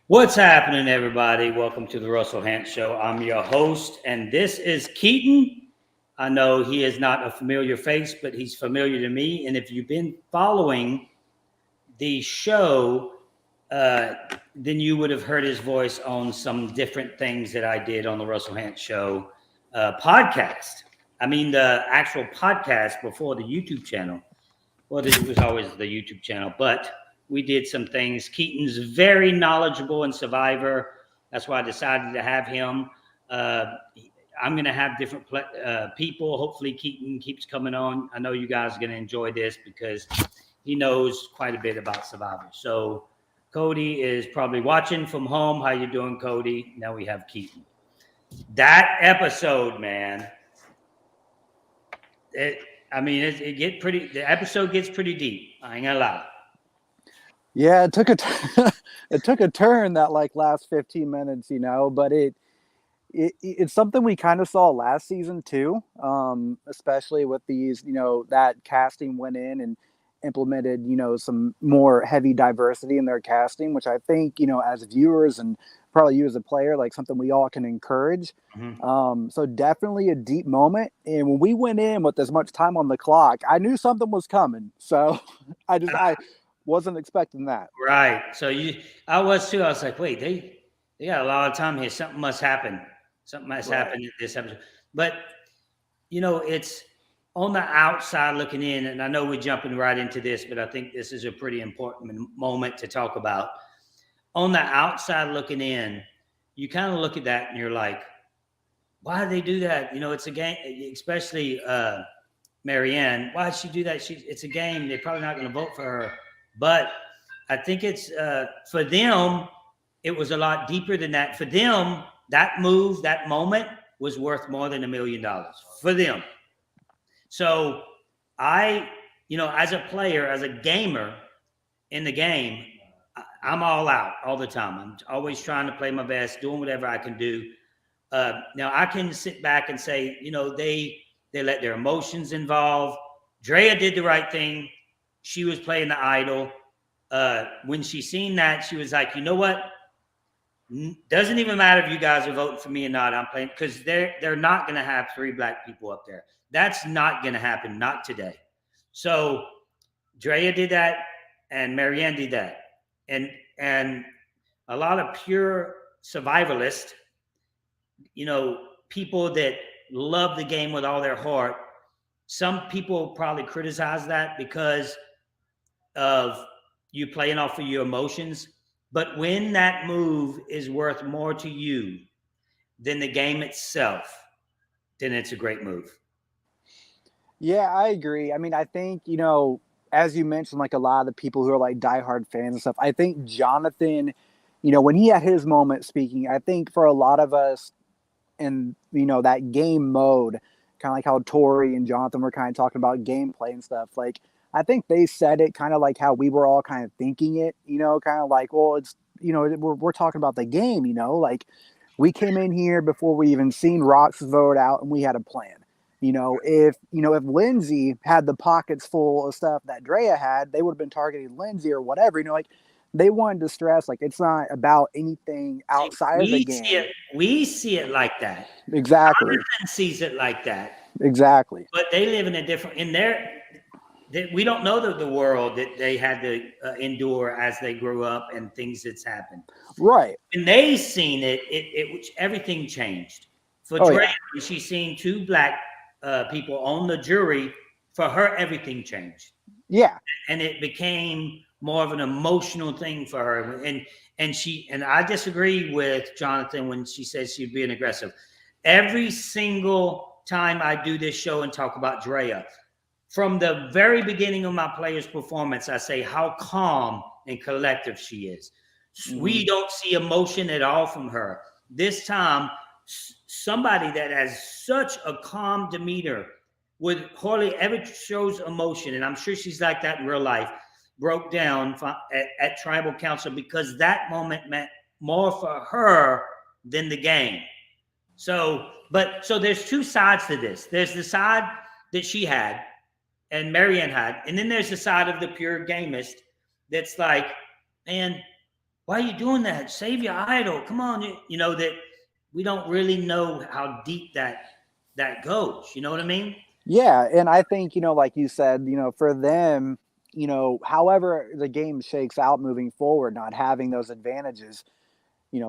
What's happening, everybody? Welcome to the Russell Hant Show. I'm your host, and this is Keaten. I know he is not a familiar face, but he's familiar to me. And if you've been following the show, then you would have heard his voice on some different things that I did on the Russell Hant Show podcast. I mean, the actual podcast before the YouTube channel. Well, it was always the YouTube channel, but we did some things. Keaten's very knowledgeable in Survivor. That's why I decided to have him. I'm going to have different people. Hopefully, Keaten keeps coming on. I know you guys are going to enjoy this because he knows quite a bit about Survivor. So Cody is probably watching from home. How you doing, Cody? Now we have Keaten. That episode, man. The episode gets pretty deep. I ain't gonna lie. Yeah, it took a turn that last 15 minutes, but it's something we kind of saw last season too, especially with these, that casting went in and implemented, some more heavy diversity in their casting, which I think, as viewers and probably you as a player, something we all can encourage. Mm-hmm. So definitely a deep moment. And when we went in with as much time on the clock, I knew something was coming. So I wasn't expecting that. Right. So I was too. I was like, wait, they got a lot of time here. Something must happen. Something must happen in this episode. But, it's on the outside looking in, and I know we're jumping right into this, but I think this is a pretty important moment to talk about. On the outside looking in, you kind of look at that and you're like, why did they do that? It's a game, especially Marianne. Why did she do that? It's a game. They're probably not going to vote for her. But I think it's for them, it was a lot deeper than that. For them, that move, that moment was worth more than $1 million for them. So I, as a player, as a gamer in the game, I'm all out all the time. I'm always trying to play my best, doing whatever I can do. Now I can sit back and say, they let their emotions involve. Drea did the right thing. She was playing the idol. When she seen that, she was like, you know what? Doesn't even matter if you guys are voting for me or not. I'm playing because they're not going to have 3 black people up there. That's not going to happen. Not today. So Drea did that and Marianne did that. And a lot of pure survivalists, people that love the game with all their heart. Some people probably criticize that because of you playing off of your emotions. But when that move is worth more to you than the game itself, then it's a great move. Yeah, I agree. I mean, I think, as you mentioned, a lot of the people who are diehard fans and stuff, I think Jonathan, when he had his moment speaking, I think for a lot of us in, that game mode, kind of like how Tori and Jonathan were kind of talking about gameplay and stuff, I think they said it kind of like how we were all kind of thinking it, kind of like, well, it's, we're talking about the game, we came in here before we even seen Rock's vote out and we had a plan. If Lindsay had the pockets full of stuff that Drea had, they would have been targeting Lindsay or whatever, they wanted to stress, it's not about anything outside of the game. We see it like that. Exactly. Jonathan sees it like that. Exactly. But they live in a different, we don't know the world that they had to endure as they grew up and things that's happened. Right. When they seen it, everything changed. For Drea, when she seen 2 black people on the jury, for her, everything changed. Yeah. And it became more of an emotional thing for her. And I disagree with Jonathan when she says she's being aggressive. Every single time I do this show and talk about Drea, from the very beginning of my player's performance, I say how calm and collective she is. Mm-hmm. We don't see emotion at all from her. This time, somebody that has such a calm demeanor would hardly ever shows emotion, and I'm sure she's like that in real life, broke down at tribal council because that moment meant more for her than the game. So there's 2 sides to this. There's the side that she had and Marianne had, and then there's the side of the pure gamist that's like, man, why are you doing that? Save your idol. Come on. You know, that we don't really know how deep that goes. You know what I mean? Yeah, and I think, like you said, for them, however the game shakes out moving forward, not having those advantages,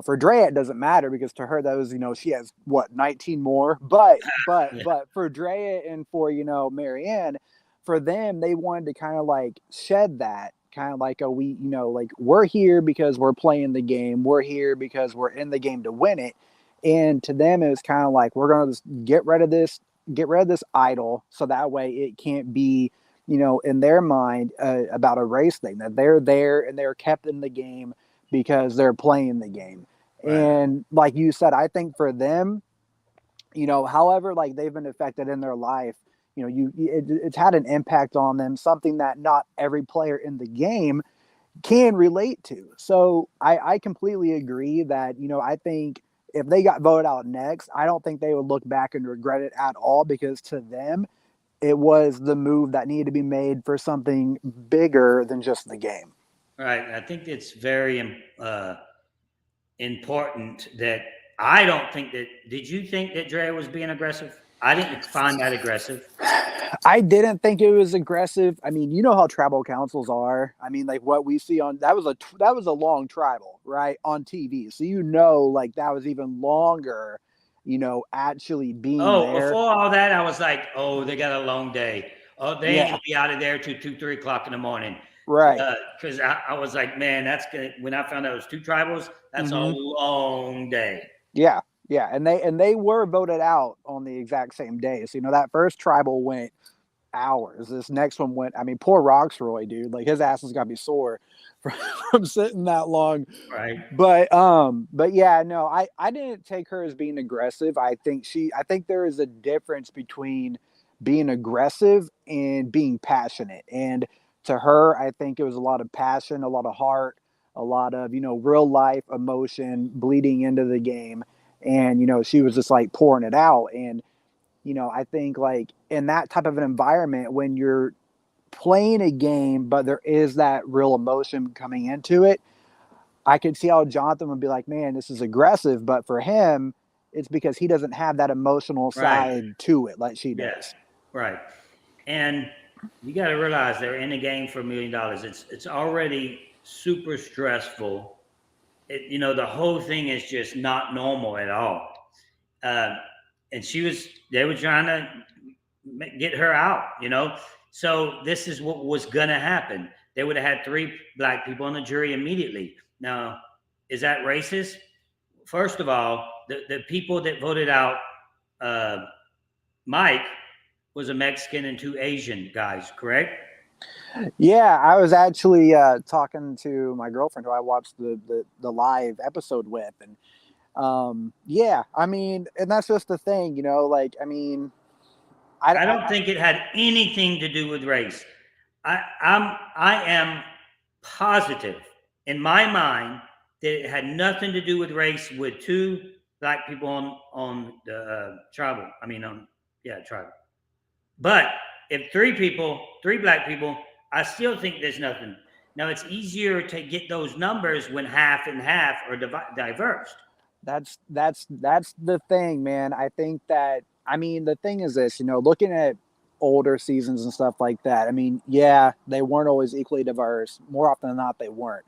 for Drea it doesn't matter because to her that was, she has what, 19 more. But but Yeah. but for Drea and for, Marianne, for them, they wanted to kind of like shed that kind of like like we're here because we're playing the game. We're here because we're in the game to win it. And to them it was kind of like we're gonna just get rid of this idol so that way it can't be, in their mind about a race thing, that they're there and they're kept in the game because they're playing the game. Right. And like you said, I think for them, however, like they've been affected in their life, it's had an impact on them, something that not every player in the game can relate to. So I completely agree that, I think if they got voted out next, I don't think they would look back and regret it at all because to them, it was the move that needed to be made for something bigger than just the game. Right. I think it's very important that I don't think that. Did you think that Dre was being aggressive? I didn't find that aggressive. I didn't think it was aggressive. I mean, you know how tribal councils are. I mean, like what we see on that was a long tribal, right, on TV. So like that was even longer, actually being Oh, there. before all that, I was like, oh, they got a long day. Oh, they ain't Yeah, gonna be out of there till 2, 3 o'clock in the morning. right. Because I was like, man, that's good. When I found out it was two tribals, that's a Hmm. long day. Yeah, yeah, and they were voted out on the exact same day. So that first tribal went hours. This next one went. I mean, poor Roxroy, dude. Like his ass has got to be sore from, from sitting that long. Right. But yeah, no, I didn't take her as being aggressive. I think there is a difference between being aggressive and being passionate. And to her, I think it was a lot of passion, a lot of heart, a lot of, real life emotion bleeding into the game. And, she was just like pouring it out. And, I think like in that type of an environment when you're playing a game, but there is that real emotion coming into it, I could see how Jonathan would be like, man, this is aggressive. But for him, it's because he doesn't have that emotional Right. side to it like she Yeah. does. Right. And you got to realize they're in the game for $1 million. It's already super stressful. The whole thing is just not normal at all. Uh, and they were trying to get her out. So this is what was going to happen. They would have had 3 black people on the jury immediately. Now, is that racist? First of all, the people that voted out Mike was a Mexican and 2 Asian guys, correct? Yeah, I was actually talking to my girlfriend who I watched the live episode with, and yeah, I mean, and that's just the thing, like I mean, I don't think it had anything to do with race. I am positive in my mind that it had nothing to do with race with 2 black people on the tribal. I mean, tribal. But if 3 black people, I still think there's nothing. Now it's easier to get those numbers when half and half are diverse. that's the thing, man. I think that I mean the thing is this, looking at older seasons and stuff like that. I mean, yeah, they weren't always equally diverse. More often than not, they weren't.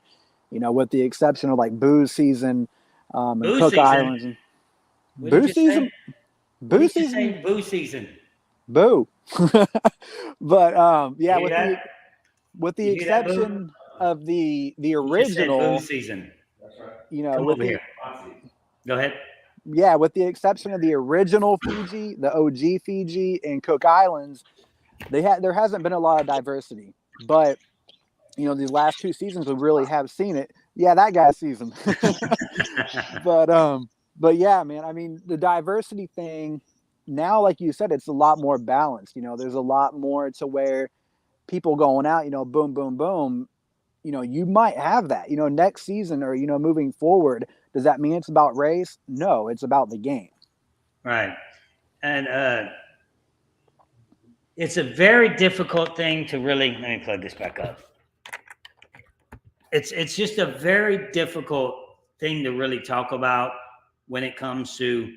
With the exception of like Boo's season, and Boo Cook season. Islands. And What did Boo you say? season, What Boo did you season, say? Boo season. Boo. But yeah, You hear that? with the You hear that, Boo? exception of the You just said Boo original, season. Come with over the here. Go ahead. yeah, with the exception of the original Fiji, the OG Fiji and Cook Islands, there hasn't been a lot of diversity. But these last 2 seasons we really have seen it. Yeah, that guy's season. but but yeah, man, I mean the diversity thing now, like you said, it's a lot more balanced. There's a lot more to where people going out, boom, boom, boom. You might have that, next season or, moving forward. Does that mean it's about race? No, it's about the game. Right. And it's a very difficult thing to really. Let me plug this back up. it's just a very difficult thing to really talk about when it comes to,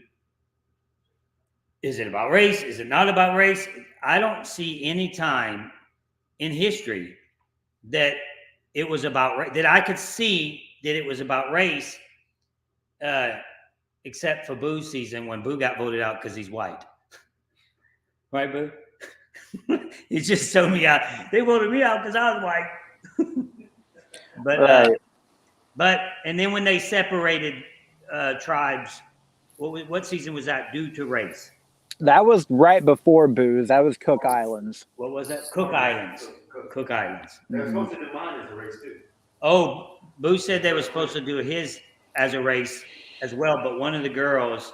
is it about race? Is it not about race? I don't see any time in history that it was about that I could see that it was about race, except for Boo's season when Boo got voted out because he's white. Right, Boo? He just told me out. They voted me out because I was white. But right. and then when they separated tribes, what season was that due to race? That was right before Booze. That was Cook Islands. What was that? Cook Islands. Cook Islands. They're supposed to do mine as a race too. Oh, Boo said they were supposed to do his as a race as well, but one of the girls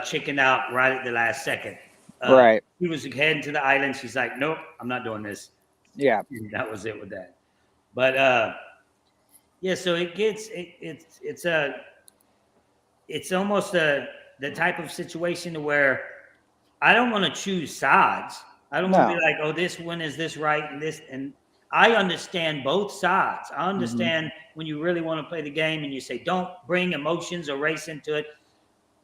chickened out right at the last second. Right. He was heading to the island. She's like, nope, I'm not doing this. Yeah. And that was it with that. But yeah, so it gets it's almost the type of situation where I don't want to choose sides. I don't want to be like, oh, this one is this right and this, and I understand both sides. I understand when you really want to play the game and you say, don't bring emotions or race into it.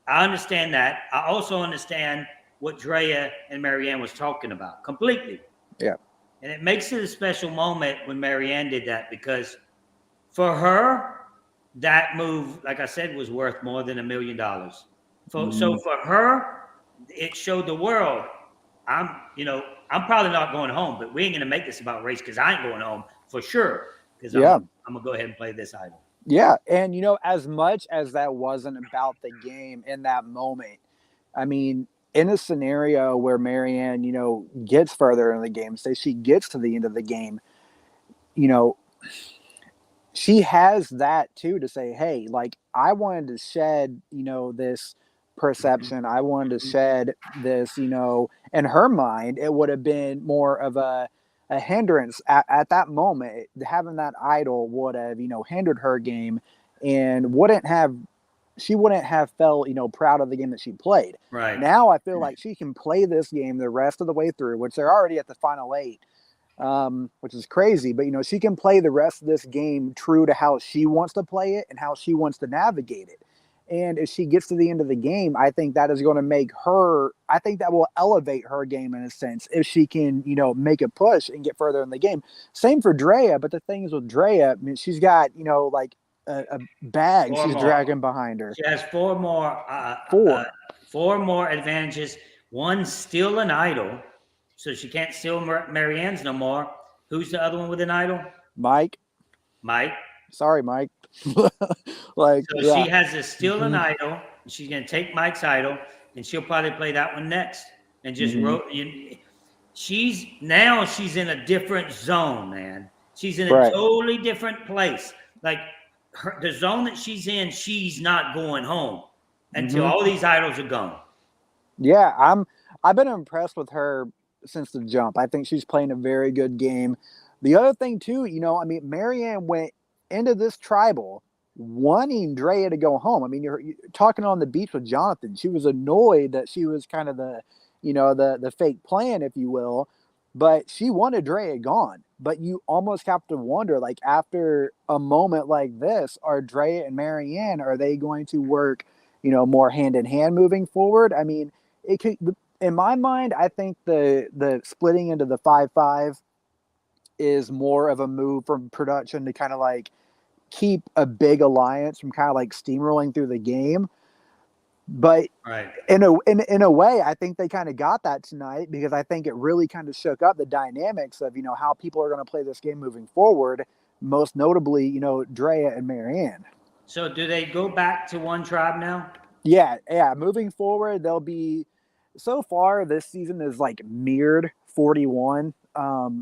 I understand that. I also understand what Drea and Marianne was talking about completely. Yeah. And it makes it a special moment when Marianne did that, because for her, that move, like I said, was worth more than $1 million. So for her, it showed the world, I'm probably not going home, but we ain't gonna make this about race because I ain't going home for sure. Because I'm gonna go ahead and play this idol. Yeah, and as much as that wasn't about the game in that moment, I mean, in a scenario where Marianne, gets further in the game, say she gets to the end of the game, she has that too to say, hey, like, I wanted to shed, this perception. I wanted to shed this, in her mind, it would have been more of a hindrance at that moment. Having that idol would have, hindered her game and she wouldn't have felt, proud of the game that she played. Right. Now I feel like she can play this game the rest of the way through, which they're already at the final 8. Which is crazy, but she can play the rest of this game true to how she wants to play it and how she wants to navigate it. And if she gets to the end of the game, I think that is going to make her, I think that will elevate her game in a sense, if she can, make a push and get further in the game. Same for Drea, but the thing is with Drea, I mean, she's got, like a bag she's dragging behind her. She has 4 more, 4 more advantages. One, still an idol. So she can't steal Marianne's no more. Who's the other one with an idol? Mike. Sorry, Mike. She has still an idol. She's going to take Mike's idol, and she'll probably play that one next. And just she's in a different zone, man. She's in a totally different place. Like the zone that she's in, she's not going home until all these idols are gone. Yeah, I've been impressed with her since the jump. I think she's playing a very good game. The other thing too, I mean, Marianne went into this tribal wanting Drea to go home. I mean, you're talking on the beach with Jonathan. She was annoyed that she was kind of the fake plan, if you will, but she wanted Drea gone. But you almost have to wonder, like, after a moment like this, are Drea and Marianne, are they going to work, more hand in hand moving forward? I mean, it could, in my mind, I think the splitting into the 5-5 is more of a move from production to kind of like keep a big alliance from kind of like steamrolling through the game. But in a way, I think they kind of got that tonight, because I think it really kind of shook up the dynamics of, how people are going to play this game moving forward, most notably, Drea and Marianne. So do they go back to one tribe now? Yeah. Moving forward, they'll be, so far this season is like mirrored 41.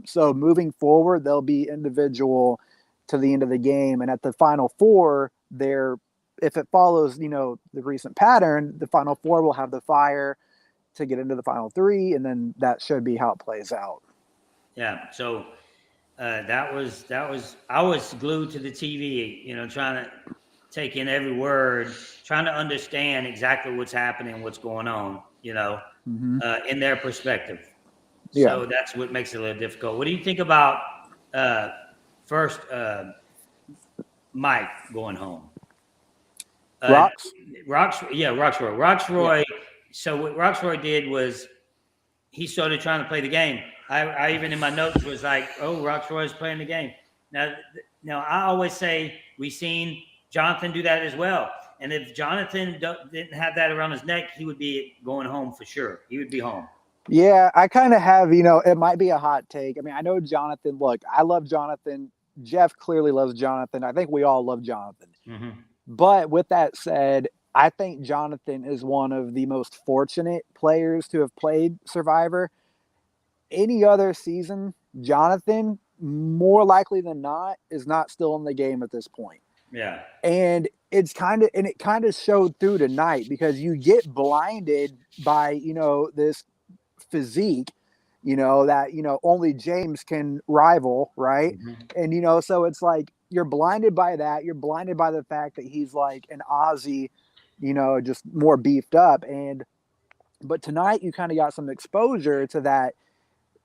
So moving forward, they'll be individual to the end of the game. And at the final 4, if it follows, the recent pattern, the final 4 will have the fire to get into the final 3. And then that should be how it plays out. Yeah. So that was, I was glued to the TV, trying to take in every word, trying to understand exactly what's happening, what's going on, in their perspective. Yeah. So that's what makes it a little difficult. What do you think about first Mike going home. Rocks? Roxroy. Roxroy. So what Roxroy did was he started trying to play the game. I even in my notes was like, oh, Roxroy's playing the game. Now I always say we've seen Jonathan do that as well. And if Jonathan didn't have that around his neck, he would be going home for sure. He would be home. Yeah, I kind of have, it might be a hot take. I mean, I know Jonathan. Look, I love Jonathan. Jeff clearly loves Jonathan. I think we all love Jonathan. Mm-hmm. But with that said, I think Jonathan is one of the most fortunate players to have played Survivor. Any other season, Jonathan, more likely than not, is not still in the game at this point. Yeah. And it kind of showed through tonight because you get blinded by, this physique, that, only James can rival, right? Mm-hmm. And, so it's like you're blinded by that. You're blinded by the fact that he's like an Aussie, just more beefed up. But tonight you kind of got some exposure to that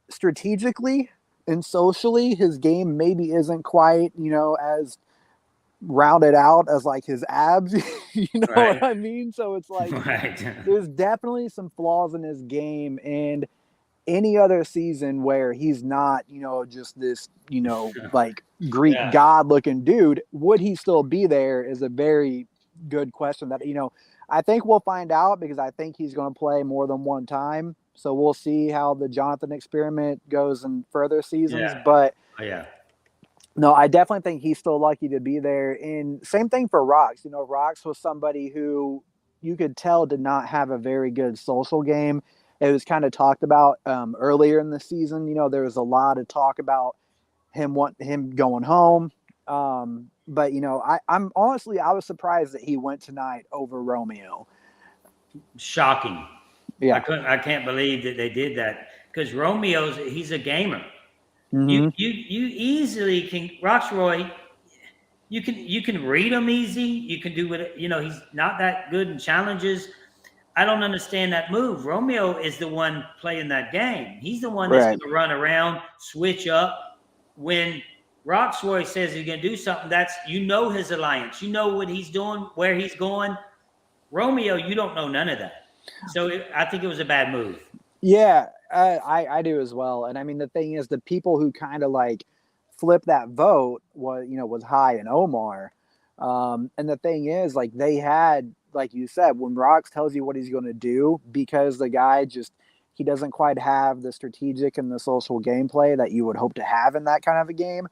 strategically and socially. His game maybe isn't quite, as rounded out as like his abs, Right. what I mean? So it's like Right. there's definitely some flaws in his game, and any other season where he's not, just this, like Greek god looking dude, would he still be there is a very good question that, I think we'll find out because I think he's going to play more than one time. So we'll see how the Jonathan experiment goes in further seasons. Yeah. But yeah. No, I definitely think he's still lucky to be there. And same thing for Rox. Rox was somebody who you could tell did not have a very good social game. It was kind of talked about earlier in the season. There was a lot of talk about him going home. But I'm honestly, I was surprised that he went tonight over Romeo. Shocking. Yeah, I can't believe that they did that because he's a gamer. mm-hmm. You easily can Roxroy. You can read him easy. You can do it. He's not that good in challenges. I don't understand that move. Romeo is the one playing that game. He's the one that's going to run around, switch up. When Roxroy says he's going to do something, that's his alliance. You know what he's doing, where he's going. Romeo, you don't know none of that. So I think it was a bad move. Yeah, I do as well. And I mean, the thing is, the people who kind of like flip that vote was High and Omar. And the thing is, like, they had, like you said, when Rox tells you what he's going to do, because the guy he doesn't quite have the strategic and the social gameplay that you would hope to have in that kind of a game.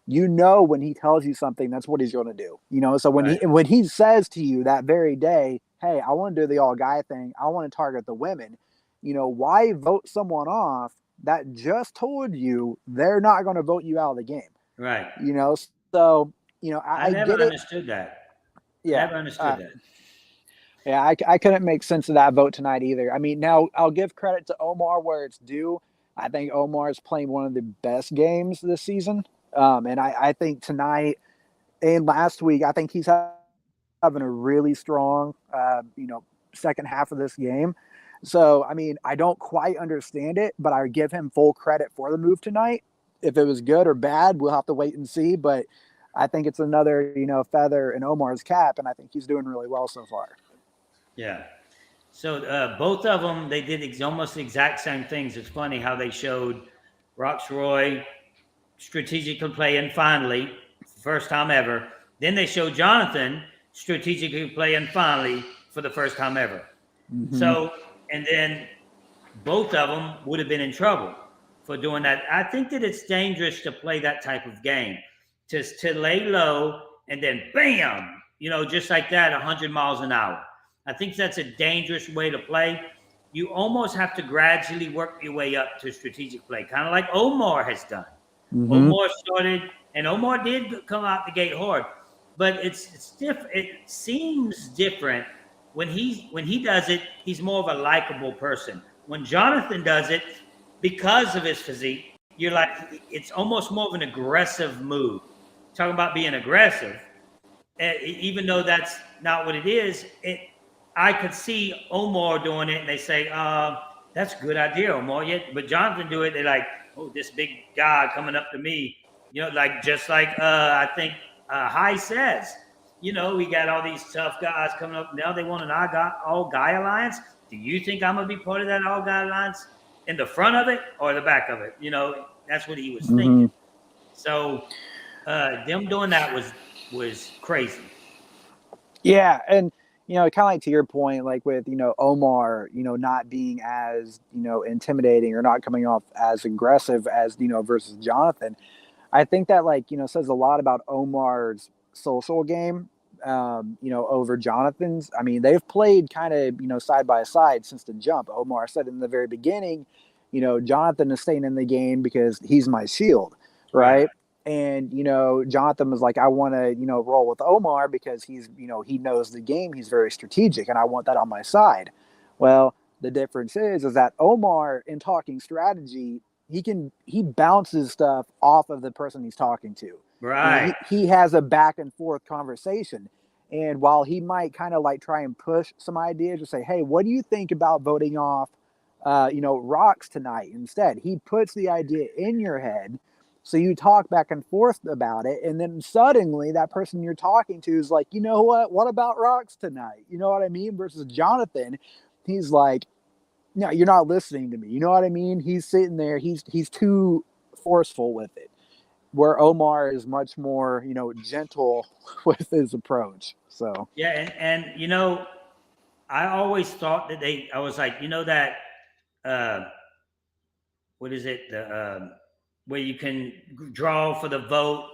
When he tells you something, that's what he's going to do. So when he says to you that very day, hey, I want to do the all guy thing, I want to target the women, why vote someone off that just told you they're not going to vote you out of the game? Right. So, I never understood that. Yeah. Never understood that. Yeah, I couldn't make sense of that vote tonight either. I mean, now I'll give credit to Omar where it's due. I think Omar is playing one of the best games this season. And I think tonight and last week, I think he's having a really strong, second half of this game. So, I mean, I don't quite understand it, but I give him full credit for the move tonight. If it was good or bad, we'll have to wait and see. But I think it's another, feather in Omar's cap, and I think he's doing really well so far. Yeah. So both of them, they did almost the exact same things. It's funny how they showed Roxroy strategically playing finally, first time ever. Then they showed Jonathan strategically playing finally for the first time ever. Mm-hmm. So, and then both of them would have been in trouble for doing that. I think that it's dangerous to play that type of game, to lay low and then bam, just like that, 100 miles an hour. I think that's a dangerous way to play. You almost have to gradually work your way up to strategic play, kind of like Omar has done. Mm-hmm. Omar started, and Omar did come out the gate hard, but it's different. It seems different when he does it. He's more of a likable person. When Jonathan does it, because of his physique, you're like, it's almost more of an aggressive move. Talking about being aggressive, even though that's not what it is. I could see Omar doing it, and they say, that's a good idea, Omar. Yeah, but Jonathan do it, they're like, oh, this big guy coming up to me. Just like I think High says, we got all these tough guys coming up. Now they want an all-guy alliance. Do you think I'm going to be part of that all-guy alliance in the front of it or the back of it? That's what he was thinking. So them doing that was crazy. Yeah, and kind of like to your point, like with Omar, not being as intimidating or not coming off as aggressive as versus Jonathan. I think that says a lot about Omar's social game, over Jonathan's. I mean, they've played kind of side by side since the jump. Omar said in the very beginning, Jonathan is staying in the game because he's my shield, right? And Jonathan was like, I want to roll with Omar because he's he knows the game, he's very strategic, and I want that on my side. Well, the difference is that Omar, in talking strategy, he bounces stuff off of the person he's talking to. Right. He has a back and forth conversation. And while he might kind of like try and push some ideas or say, hey, what do you think about voting off Rocks tonight instead? He puts the idea in your head. So you talk back and forth about it. And then suddenly that person you're talking to is like, you know what about Rocks tonight? You know what I mean? Versus Jonathan, he's like, no, you're not listening to me. You know what I mean? He's sitting there. He's too forceful with it. Where Omar is much more, gentle with his approach. So yeah, and I always thought that I was like, that what is it? The where you can draw for the vote.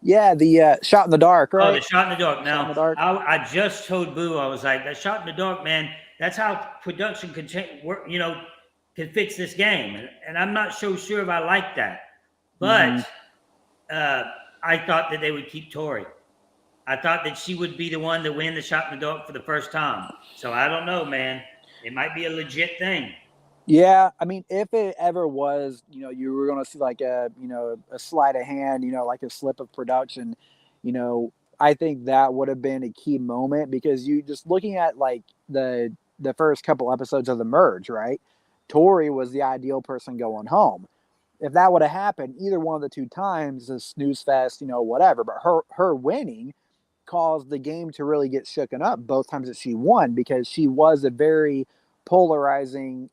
Yeah, the shot in the dark, right? Oh, the shot in the dark. Now, in the dark. I just told Boo, I was like, that shot in the dark, man, that's how production can work, can fix this game. And I'm not so sure if I like that. But I thought that they would keep Tori. I thought that she would be the one to win the shot in the dark for the first time. So I don't know, man. It might be a legit thing. Yeah, I mean, if it ever was, you were going to see like a sleight of hand, like a slip of production, I think that would have been a key moment because you just looking at like the first couple episodes of the merge, right? Tori was the ideal person going home. If that would have happened, either one of the two times, a snooze fest, whatever. But her winning caused the game to really get shooken up both times that she won because she was a very polarizing,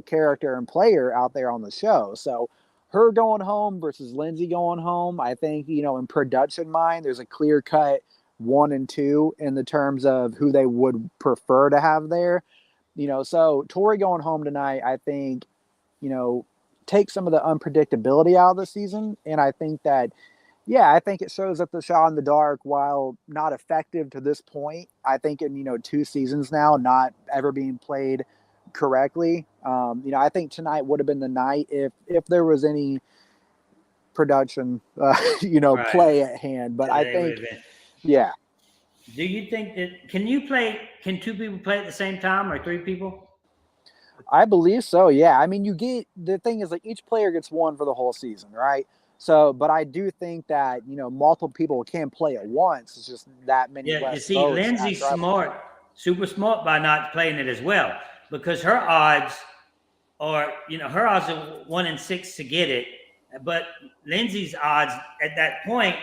character and player out there on the show. So her going home versus Lindsay going home, I think, in production mind, there's a clear cut 1 and 2 in the terms of who they would prefer to have there. So Tori going home tonight, I think, take some of the unpredictability out of the season. And I think that, I think it shows that the shot in the dark, while not effective to this point, I think in, 2 seasons now, not ever being played correctly. I think tonight would have been the night if there was any production, play at hand. But I think, yeah. Do you think that, can 2 people play at the same time or 3 people? I believe so. Yeah. I mean, the thing is like each player gets 1 for the whole season, right? So, but I do think that, multiple people can play at once. It's just that many. Yeah. You see, Lindsay's smart, super smart by not playing it as well because her odds are, her odds are 1 in 6 to get it. But Lindsay's odds at that point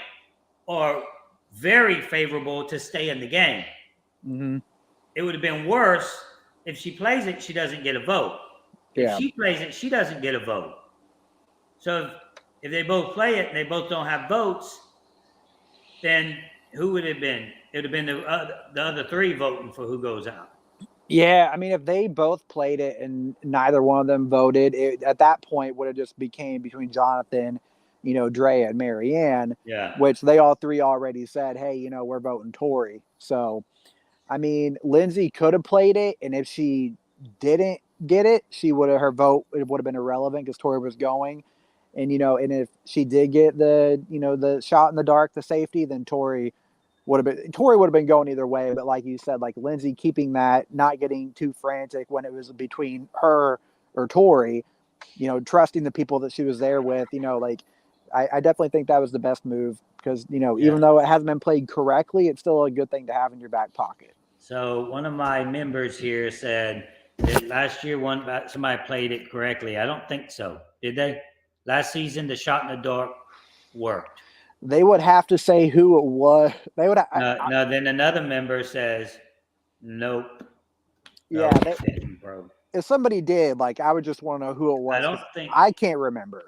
are very favorable to stay in the game. Mm-hmm. It would have been worse if she plays it, she doesn't get a vote. If she plays it, she doesn't get a vote. So if they both play it and they both don't have votes, then who would it have been? It would have been the other 3 voting for who goes out. Yeah, I mean, if they both played it and neither one of them voted, at that point would have just became between Jonathan, Drea and Marianne, which they all 3 already said, hey, we're voting Tori. So, I mean, Lindsay could have played it, and if she didn't get it, her vote would have been irrelevant because Tori was going. And, and if she did get the shot in the dark, the safety, then Tori would have been going either way. But like you said, like Lindsay keeping that, not getting too frantic when it was between her or Tori, trusting the people that she was there with, I definitely think that was the best move because, even though it hasn't been played correctly, it's still a good thing to have in your back pocket. So one of my members here said that last year somebody played it correctly. I don't think so. Did they? Last season, the shot in the dark worked. they would have to say who it was. They would. No, then another member says, nope. Yeah, Oh, didn't, bro. if somebody did, like, I would just want to know who it was. I don't think. I can't remember.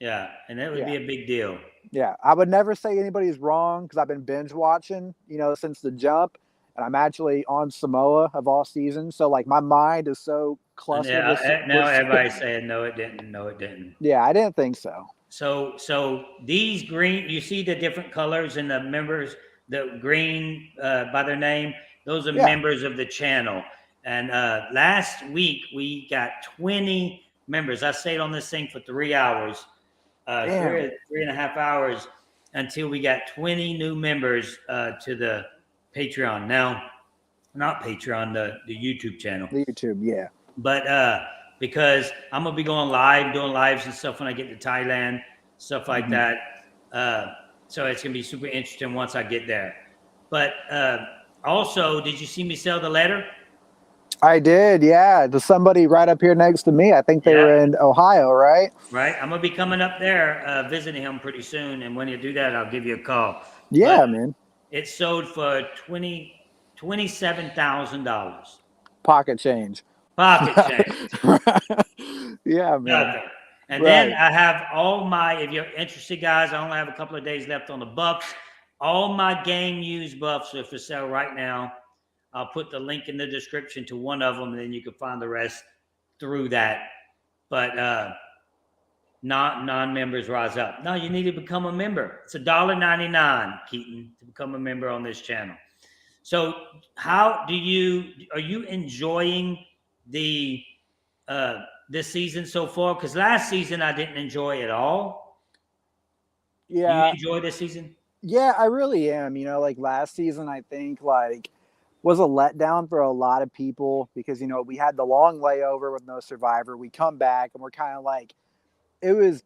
Yeah, and that would Yeah. be a big deal. Yeah, I would never say anybody's wrong because I've been binge watching, since the jump, and I'm actually on Samoa of all seasons. So like my mind is so And clustered. now everybody's saying, no, it didn't. No, it didn't. Yeah, I didn't think so. So these green, you see the different colors in the members, the green by their name, those are members of the channel. And last week we got 20 members. I stayed on this thing for 3 hours, 3.5 hours until we got 20 new members to the Patreon. Now, not Patreon, the YouTube channel. The YouTube, yeah. But because I'm gonna be going live, doing lives and stuff when I get to Thailand, stuff like that. So it's gonna be super interesting once I get there. But also, did you see me sell the letter? I did, yeah. To somebody right up here next to me. I think they were in Ohio, right? Right. I'm gonna be coming up there, visiting him pretty soon. And when you do that, I'll give you a call. Yeah, man. It sold for $27,000. Pocket change. Pocket change. Yeah, man. Okay. And then I have all my, if you're interested, guys, I only have a couple of days left on the buffs. All my game used buffs are for sale right now. I'll put the link in the description to one of them, and then you can find the rest through that. But non-members rise up. No, you need to become a member. It's $1.99, Keaten, to become a member on this channel. So are you enjoying the this season so far? Because last season I didn't enjoy at all. Yeah. You enjoy this season? Yeah, I really am. Like last season, I think was a letdown for a lot of people because, we had the long layover with no Survivor. We come back and we're kind of like, it was,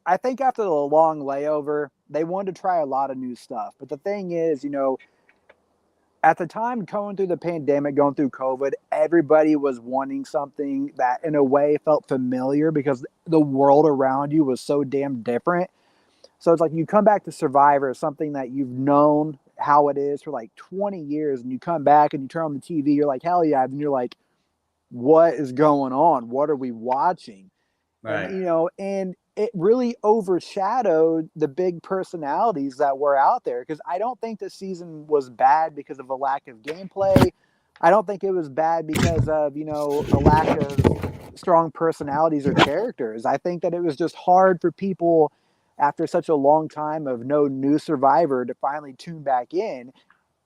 I think after the long layover, they wanted to try a lot of new stuff. But the thing is, at the time going through the pandemic, going through COVID, everybody was wanting something that in a way felt familiar because the world around you was so damn different. So it's like you come back to Survivor, something that you've known how it is for like 20 years, and you come back and you turn on the TV, you're like, hell yeah. And you're like, what is going on? What are we watching? Right. And, and it really overshadowed the big personalities that were out there. Because I don't think the season was bad because of a lack of gameplay. I don't think it was bad because of, a lack of strong personalities or characters. I think that it was just hard for people after such a long time of no new Survivor to finally tune back in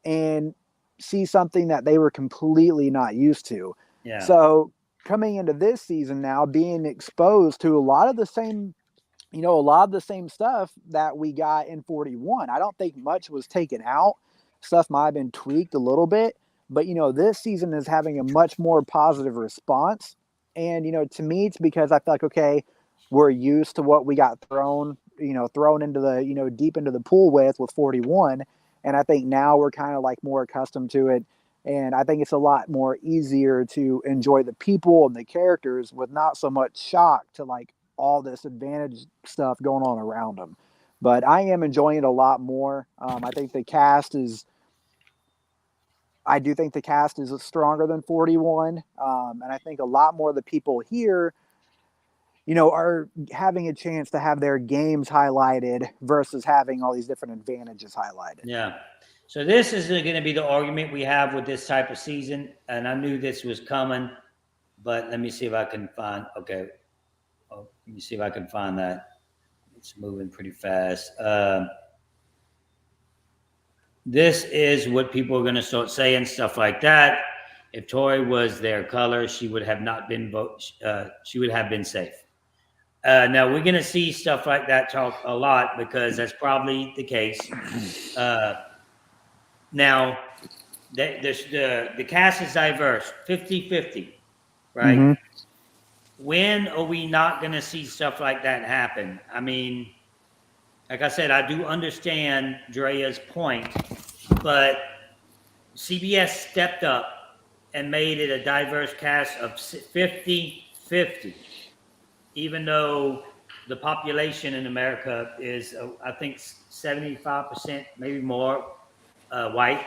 and see something that they were completely not used to. Yeah. So coming into this season now, being exposed to a lot of the same stuff that we got in 41. I don't think much was taken out. Stuff might have been tweaked a little bit, but this season is having a much more positive response. And to me, it's because I feel like, okay, we're used to what we got thrown into the deep into the pool with 41, and I think now we're kind of like more accustomed to it. And I think it's a lot more easier to enjoy the people and the characters with not so much shock to like all this advantage stuff going on around them. But I am enjoying it a lot more. I think the cast is stronger than 41. And I think a lot more of the people here, are having a chance to have their games highlighted versus having all these different advantages highlighted. Yeah. So this is going to be the argument we have with this type of season. And I knew this was coming, but let me see if I can find, okay. Oh, let me see if I can find that. It's moving pretty fast. This is what people are going to start saying, stuff like that. If Tori was their color, she would have not been she would have been safe. Now we're going to see stuff like that talk a lot because that's probably the case. Now the cast is diverse, 50-50, right? Mm-hmm. When are we not going to see stuff like that happen? I mean, like I said, I do understand Drea's point, but CBS stepped up and made it a diverse cast of 50-50, even though the population in America is, I think, 75%, maybe more, white.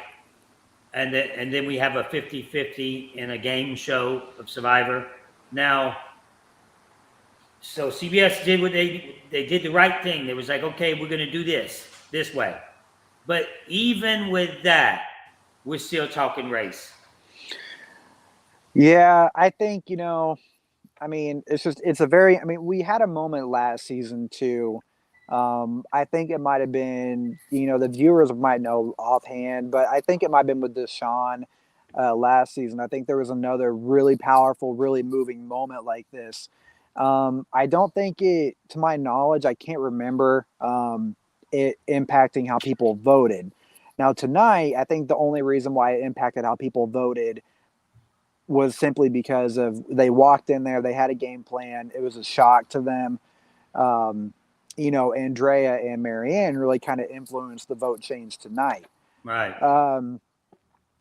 And then we have a 50-50 in a game show of Survivor. Now, so CBS did what they did the right thing. They was like, okay, we're going to do this way. But even with that, we're still talking race. Yeah, I think, I mean, we had a moment last season too. I think it might have been, the viewers might know offhand, but I think it might have been with Deshaun last season. I think there was another really powerful, really moving moment like this. I don't think it, to my knowledge, I can't remember it impacting how people voted. Now, tonight, I think the only reason why it impacted how people voted was simply because of they walked in there, they had a game plan. It was a shock to them. Drea and Marianne really kind of influenced the vote change tonight. Right.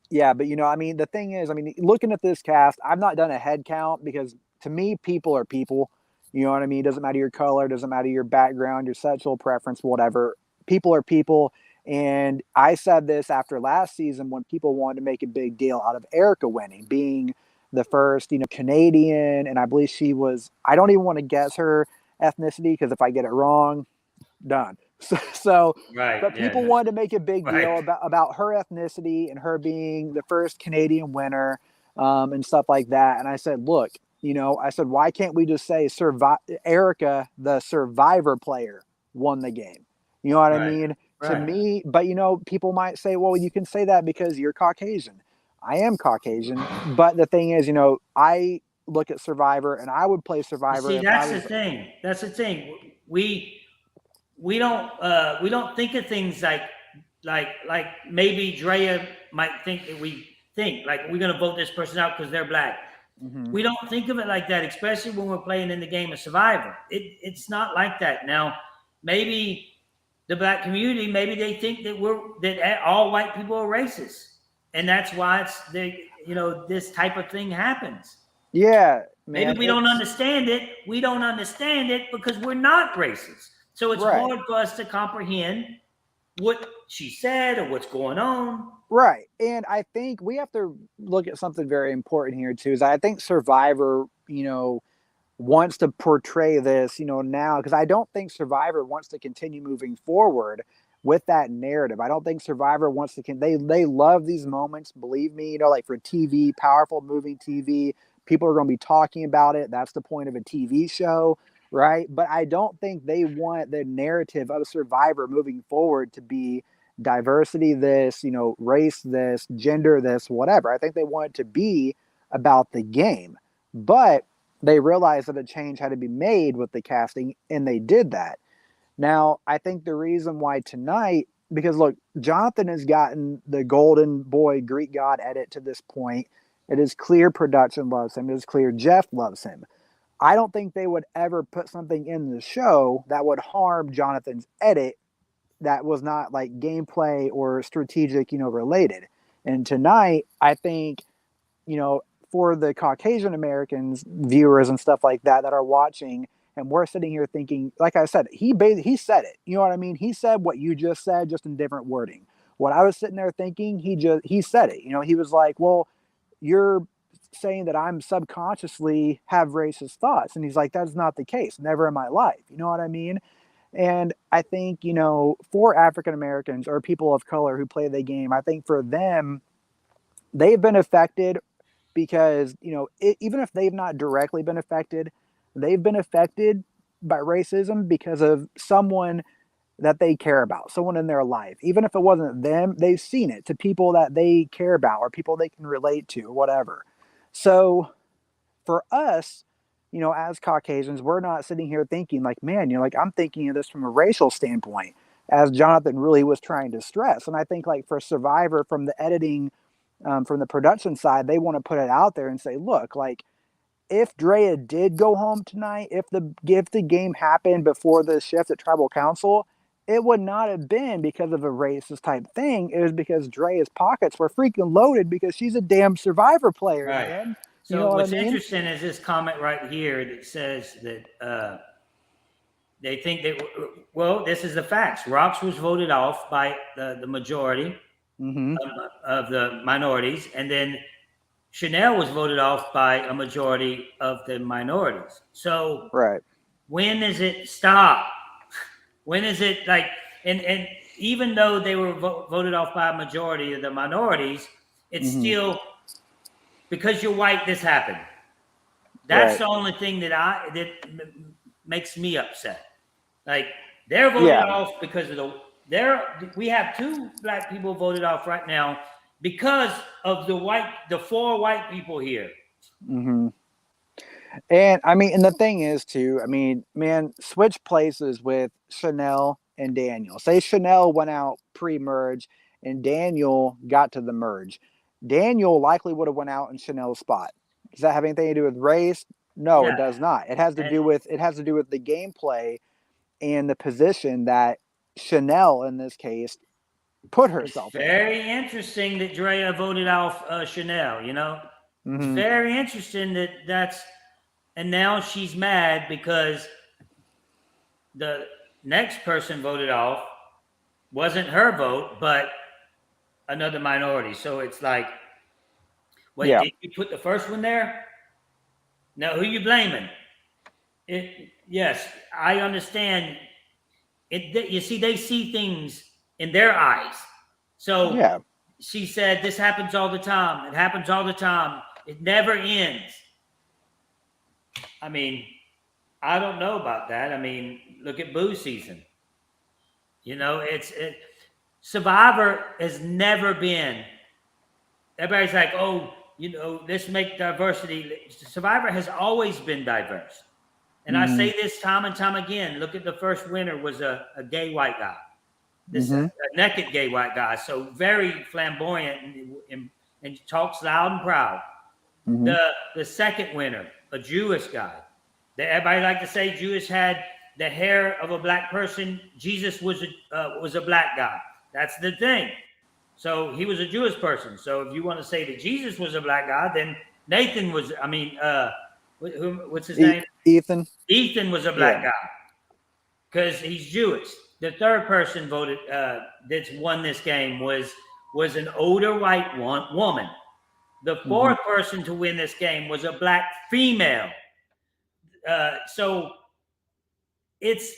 Yeah, but I mean, the thing is, I mean, looking at this cast, I've not done a head count because to me, people are people. You know what I mean? It doesn't matter your color, doesn't matter your background, your sexual preference, whatever. People are people. And I said this after last season when people wanted to make a big deal out of Erica winning, being the first, Canadian. And I believe she was, I don't even want to guess her ethnicity because if I get it wrong, done. So right. But people wanted to make a big deal about her ethnicity and her being the first Canadian winner and stuff like that. And I said, look, why can't we just say Erica, the Survivor player, won the game? You know what I mean? Right. To me, but people might say, well, you can say that because you're Caucasian. I am Caucasian, but the thing is, I look at Survivor and I would play Survivor. See, that's the thing. That's the thing. We don't think of things like maybe Drea might think that we think like we're gonna vote this person out because they're black. Mm-hmm. We don't think of it like that, especially when we're playing in the game of Survivor. It's not like that. Now, maybe the black community, maybe they think that all white people are racist, and that's why this type of thing happens. Yeah, man, maybe we don't understand it. We don't understand it because we're not racist. So it's hard for us to comprehend what she said or what's going on. Right. And I think we have to look at something very important here too, is I think Survivor, wants to portray this, now, because I don't think Survivor wants to continue moving forward with that narrative. I don't think Survivor wants to, they love these moments, believe me, like for TV, powerful moving TV, people are going to be talking about it. That's the point of a TV show. Right. But I don't think they want the narrative of Survivor moving forward to be diversity, this, race, this, gender, this, whatever. I think they want it to be about the game. But they realized that a change had to be made with the casting, and they did that. Now, I think the reason why tonight, because look, Jonathan has gotten the golden boy Greek god edit to this point. It is clear production loves him. It is clear Jeff loves him. I don't think they would ever put something in the show that would harm Jonathan's edit that was not like gameplay or strategic, related. And tonight, I think, for the Caucasian Americans, viewers and stuff like that are watching, and we're sitting here thinking, like I said, he said it. You know what I mean? He said what you just said, just in different wording. What I was sitting there thinking, he said it. He was like, well, you're saying that I'm subconsciously have racist thoughts. And he's like, that's not the case. Never in my life. You know what I mean? And I think, for African Americans or people of color who play the game, I think for them, they've been affected because, even if they've not directly been affected, they've been affected by racism because of someone that they care about, someone in their life. Even if it wasn't them, they've seen it to people that they care about or people they can relate to or whatever. So for us, as Caucasians, we're not sitting here thinking like, man, I'm thinking of this from a racial standpoint, as Jonathan really was trying to stress. And I think like for Survivor, from the editing, from the production side, they want to put it out there and say, look, like if Drea did go home tonight, if the game happened before the shift at Tribal Council, it would not have been because of a racist type thing. It was because Drea's pockets were freaking loaded because she's a damn Survivor player, man. So what's interesting is this comment right here that says that They think that, well, this is the facts. Rocks was voted off by the majority of the minorities, and then Chanel was voted off by a majority of the minorities. So Right. when does it stop? When is it like, and even though they were voted off by a majority of the minorities, it's still, because you're white, this happened. That's the only thing that makes me upset. Like, they're voted off because of we have 2 black people voted off right now because of the 4 white people here. And I mean, and the thing is too, I mean, man, switch places with Chanel and Daniel. Say Chanel went out pre-merge and Daniel got to the merge. Daniel likely would have went out in Chanel's spot. Does that have anything to do with race? No, it does not. It has to do with the gameplay and the position that Chanel in this case put herself in. Very interesting that Drea voted off Chanel, you know? It's very interesting that's, and now she's mad because the next person voted off wasn't her vote, but another minority. So it's like, wait, did you put the first one there? No, who you blaming? Yes, I understand. You see, they see things in their eyes. So she said, this happens all the time. It happens all the time. It never ends. I mean, I don't know about that. I mean, look at Boo season. You know, Survivor has never been, everybody's like, oh, you know, let's make diversity. Survivor has always been diverse. And I say this time and time again. Look at the first winner was a gay white guy. This a naked gay white guy. So very flamboyant and talks loud and proud. The second winner, a Jewish guy. Everybody like to say Jewish had the hair of a black person. Jesus was a black guy. That's the thing. So he was a Jewish person. So if you want to say that Jesus was a black guy, then Nathan was, I mean, what's his name? Ethan. Ethan was a black guy because he's Jewish. The third person voted that's won this game was an older white woman. The fourth person to win this game was a black female. So it's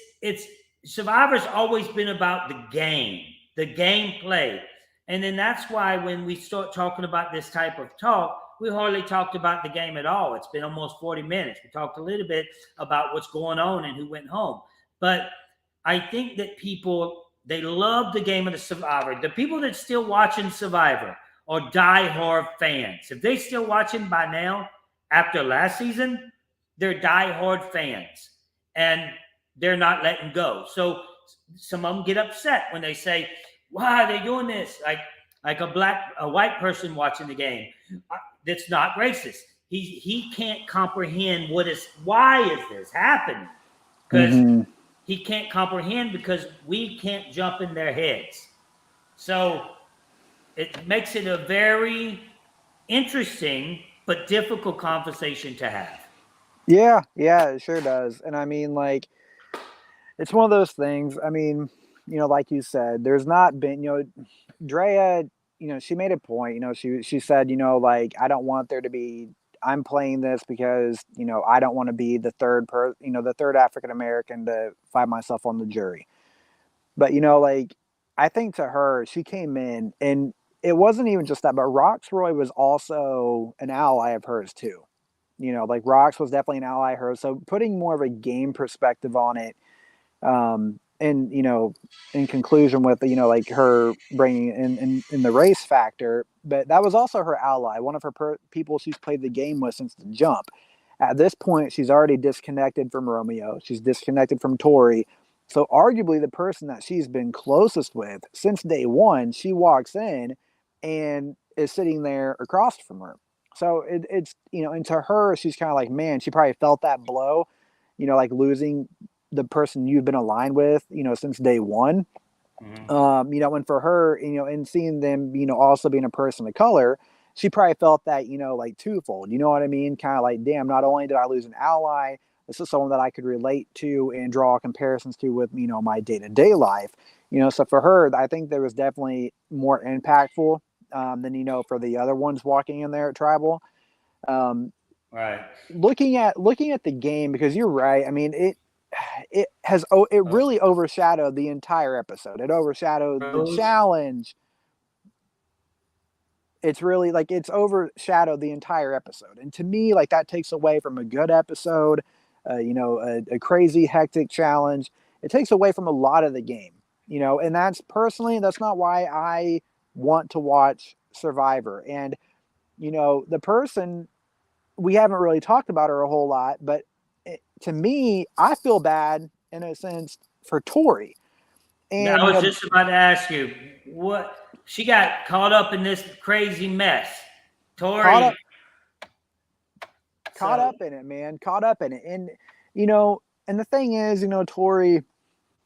Survivor's always been about the game, the gameplay. And then that's why when we start talking about this type of talk, we hardly talked about the game at all. It's been almost 40 minutes. We talked a little bit about what's going on and who went home. But I think that people, they love the game of the Survivor. The people that still watching Survivor are diehard fans. If they still watching by now, after last season, they're diehard fans. And they're not letting go. So some of them get upset when they say, why are they doing this? Like a white person watching the game. That's not racist. He can't comprehend why is this happening? Because he can't comprehend because we can't jump in their heads. So it makes it a very interesting but difficult conversation to have. Yeah, it sure does. And I mean, like, it's one of those things. I mean, you know, like you said, there's not been, you know, Drea, you know, she made a point, you know, she said, you know, like, I don't want there to be, I'm playing this because, you know, I don't want to be the third African-American to find myself on the jury. But, you know, like, I think to her, she came in and it wasn't even just that, but Roxroy was also an ally of hers too. You know, like Rox was definitely an ally of hers. So putting more of a game perspective on it, and, you know, in conclusion with, you know, like her bringing in the race factor, but that was also her ally, one of her people she's played the game with since the jump. At this point, she's already disconnected from Romeo. She's disconnected from Tori. So arguably the person that she's been closest with since day one, she walks in and is sitting there across from her. So it's, you know, and to her, she's kind of like, man, she probably felt that blow, you know, like losing the person you've been aligned with, you know, since day one. You know, and for her, you know, and seeing them, you know, also being a person of color, she probably felt that, you know, like twofold, you know what I mean? Kind of like, damn, not only did I lose an ally, This is someone that I could relate to and draw comparisons to with, my day-to-day life. So for her, I think there was definitely more impactful than, for the other ones walking in there at Tribal. Right. Looking at the game, because you're right. I mean, it really overshadowed the entire episode. It overshadowed the challenge. It's really like it's overshadowed the entire episode, and to me, like that takes away from a good episode. A crazy hectic challenge. It takes away from a lot of the game. And that's not why I want to watch Survivor. And the person, we haven't really talked about her a whole lot, but to me, I feel bad in a sense for Tori. And I was just about to ask you, what she got caught up in this crazy mess. Tori caught up in it, man. Caught up in it. And and the thing is, Tori,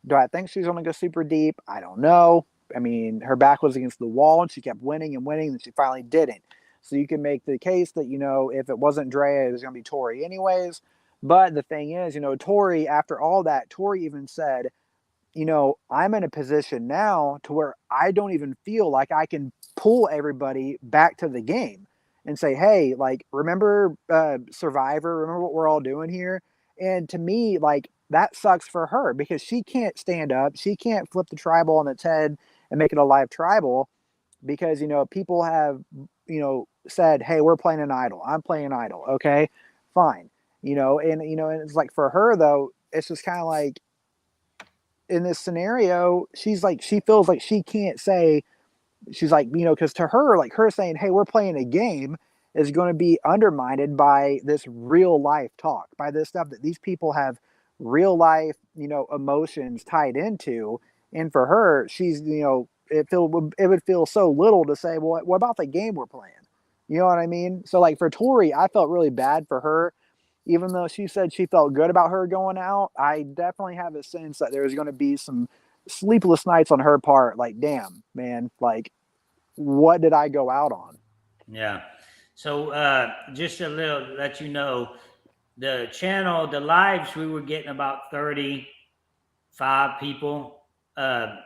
do I think she's gonna go super deep? I don't know. I mean, her back was against the wall and she kept winning and winning, and she finally didn't. So you can make the case that, if it wasn't Drea, it was gonna be Tori anyways. But the thing is, Tori, after all that, Tori even said, I'm in a position now to where I don't even feel like I can pull everybody back to the game and say, hey, like, remember Survivor? Remember what we're all doing here? And to me, like, that sucks for her because she can't stand up. She can't flip the tribal on its head and make it a live tribal because, people have, said, hey, we're playing an idol. I'm playing an idol. Okay, fine. And it's like for her, though, it's just kind of like, in this scenario, she's like, she feels like she can't say, she's like, because to her, like her saying, hey, we're playing a game is going to be undermined by this real life talk, by this stuff that these people have real life, emotions tied into. And for her, she's, it would feel so little to say, well, what about the game we're playing? You know what I mean? So like for Tori, I felt really bad for her. Even though she said she felt good about her going out, I definitely have a sense that there's going to be some sleepless nights on her part. Like, damn, man, like, what did I go out on? Yeah. So just a little let you know, the channel, the lives, we were getting about 35 people live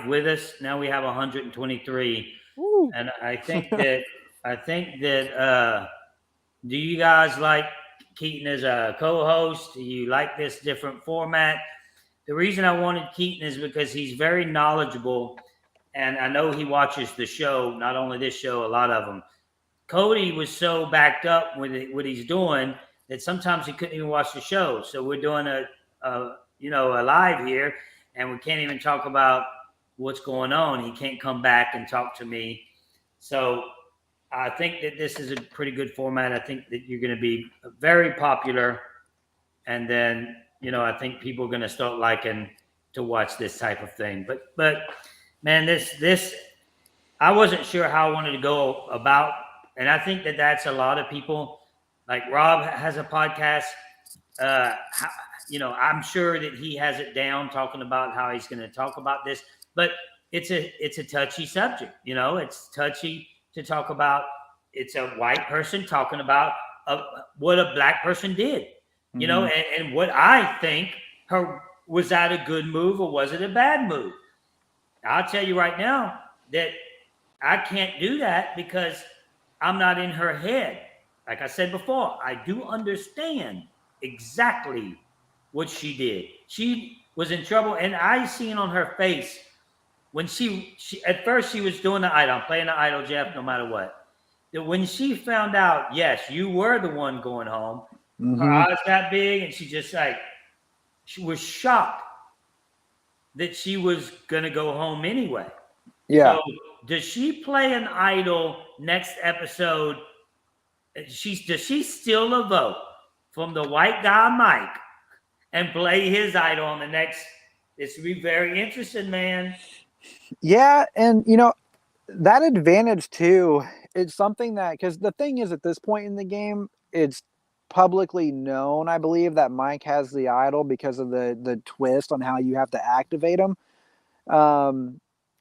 with us. Now we have 123. Woo. And I think that do you guys like Keaten as a co-host? Do you like this different format? The reason I wanted Keaten is because he's very knowledgeable, and I know he watches the show, not only this show, a lot of them. Cody was so backed up with what he's doing that sometimes he couldn't even watch the show. So we're doing a live here, and we can't even talk about what's going on. He can't come back and talk to me. So I think that this is a pretty good format. I think that you're going to be very popular, and then I think people are going to start liking to watch this type of thing. But man, this I wasn't sure how I wanted to go about, and I think that that's a lot of people. Like Rob has a podcast. I'm sure that he has it down, talking about how he's going to talk about this, but it's a touchy subject. It's touchy to talk about. It's a white person talking about what a black person did, and what I think was that a good move or was it a bad move? I'll tell you right now that I can't do that because I'm not in her head. Like I said before, I do understand exactly what she did. She was in trouble, and I seen on her face when she at first she was doing the idol, I'm playing the idol, Jeff, no matter what. That when she found out, yes, you were the one going home, her eyes got big, and she was shocked that she was gonna go home anyway. Yeah. So does she play an idol next episode? Does she steal a vote from the white guy Mike and play his idol on the next? This will be very interesting, man. Yeah, and that advantage too, it's something that, because the thing is, at this point in the game, it's publicly known, I believe, that Mike has the idol because of the twist on how you have to activate him.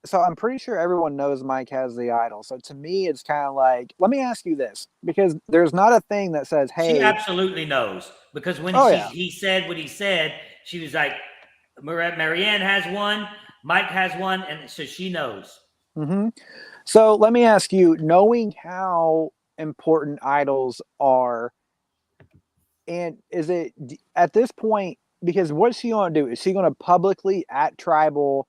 So I'm pretty sure everyone knows Mike has the idol. So to me, it's kind of like, let me ask you this, because there's not a thing that says, She "Hey, absolutely knows because when oh yeah, he said what he said, she was like, Marianne has one, Mike has one, and so she knows. mm-hmm." So let me ask you, knowing how important idols are, and is it at this point, because what's she going to do? Is she going to publicly at Tribal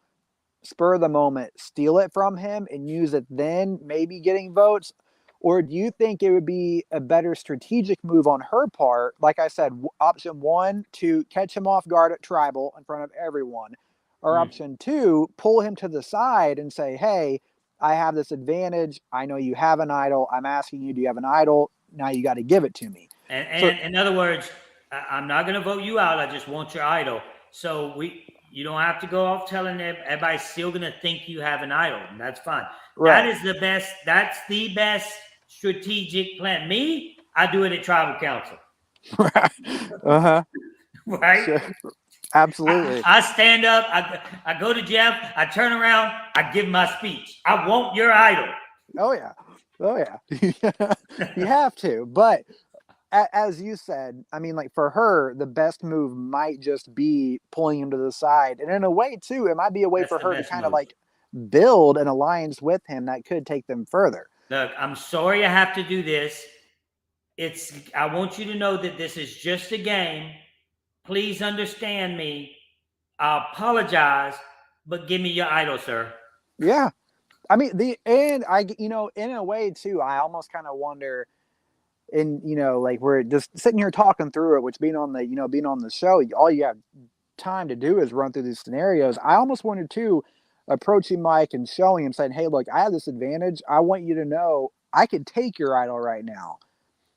spur of the moment steal it from him and use it then, maybe getting votes? Or do you think it would be a better strategic move on her part? Like I said, option one, to catch him off guard at Tribal in front of everyone. Or Mm. option two, pull him to the side and say, hey, I have this advantage. I know you have an idol. I'm asking you, do you have an idol? Now you got to give it to me. So, And in other words, I'm not going to vote you out. I just want your idol. So you don't have to go off telling everybody's still going to think you have an idol. And that's fine. right. That is the best. That's the best strategic plan. Me, I do it at tribal council. Uh-huh. Right? Sure. Absolutely. I stand up, I go to Jeff, I turn around, I give my speech. I want your idol. Oh yeah. Oh yeah. You have to. But as you said, I mean, like for her, the best move might just be pulling him to the side. And in a way, too, it might be a way That's for the her to best kind of move. like build an alliance with him that could take them further. Look, I'm sorry I have to do this. I want you to know that this is just a game. Please understand me. I apologize, but give me your idol, sir. Yeah. I mean, and I, in a way, too, I almost kind of wonder, and, like we're just sitting here talking through it, which being on the show, all you have time to do is run through these scenarios. I almost wanted to approaching Mike and showing him, saying, hey, look, I have this advantage. I want you to know I could take your idol right now,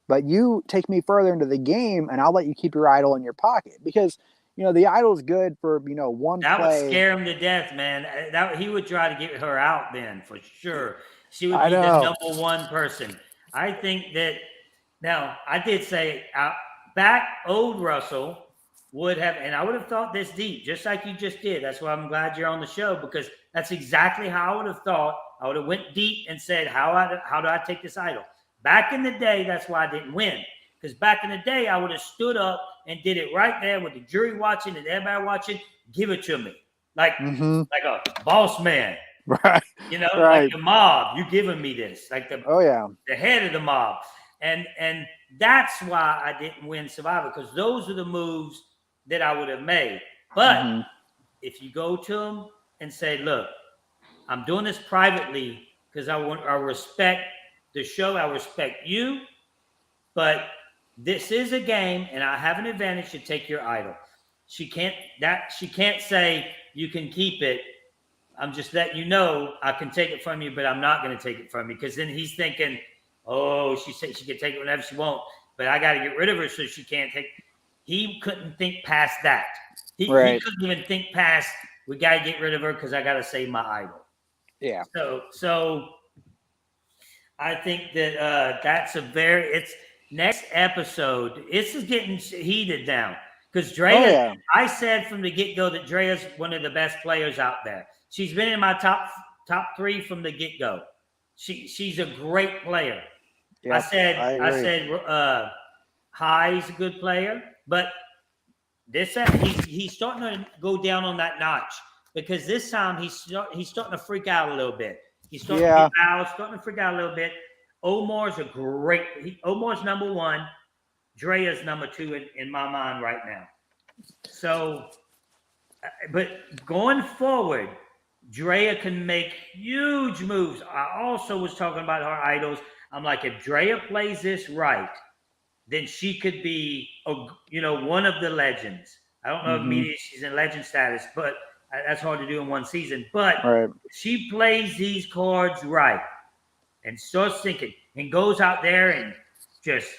but you take me further into the game and I'll let you keep your idol in your pocket, because the idol is good for one That would play. scare him to death, man. That he would try to get her out then for sure. She would I be the know. number one person. I think that now I did say back old Russell would have, and I would have thought this deep, just like you just did. That's why I'm glad you're on the show, because that's exactly how I would have thought. I would have went deep and said, how do I take this idol? Back in the day, that's why I didn't win. Because back in the day, I would have stood up and did it right there with the jury watching and everybody watching. Give it to me, like a boss man, Right. like the mob. You giving me this, like the head of the mob, and that's why I didn't win Survivor, because those are the moves that I would have made. But if you go to them and say, look, I'm doing this privately because I respect the show, I respect you, but this is a game and I have an advantage to take your idol. She can't say you can keep it. I'm just letting you know I can take it from you, but I'm not going to take it from you, because then he's thinking, oh, she said she can take it whenever she wants, but I got to get rid of her so she can't take. He couldn't think past that. He couldn't even think past, we got to get rid of her because I got to save my idol. Yeah. So I think that that's it's next episode. This is getting heated now, because Drea, I said from the get-go that Drea's one of the best players out there. She's been in my top three from the get-go. She's a great player. Yep, I said High's a good player, but he's starting to go down on that notch, because this time he's starting to freak out a little bit. He's starting to get out, starting to freak out a little bit. Omar's Omar's number one. Drea's number two in my mind right now. So, but going forward, Drea can make huge moves. I also was talking about her idols. I'm like, if Drea plays this right, then she could be, one of the legends. I don't know if immediately she's in legend status, but that's hard to do in one season. But if she plays these cards right and starts thinking and goes out there and just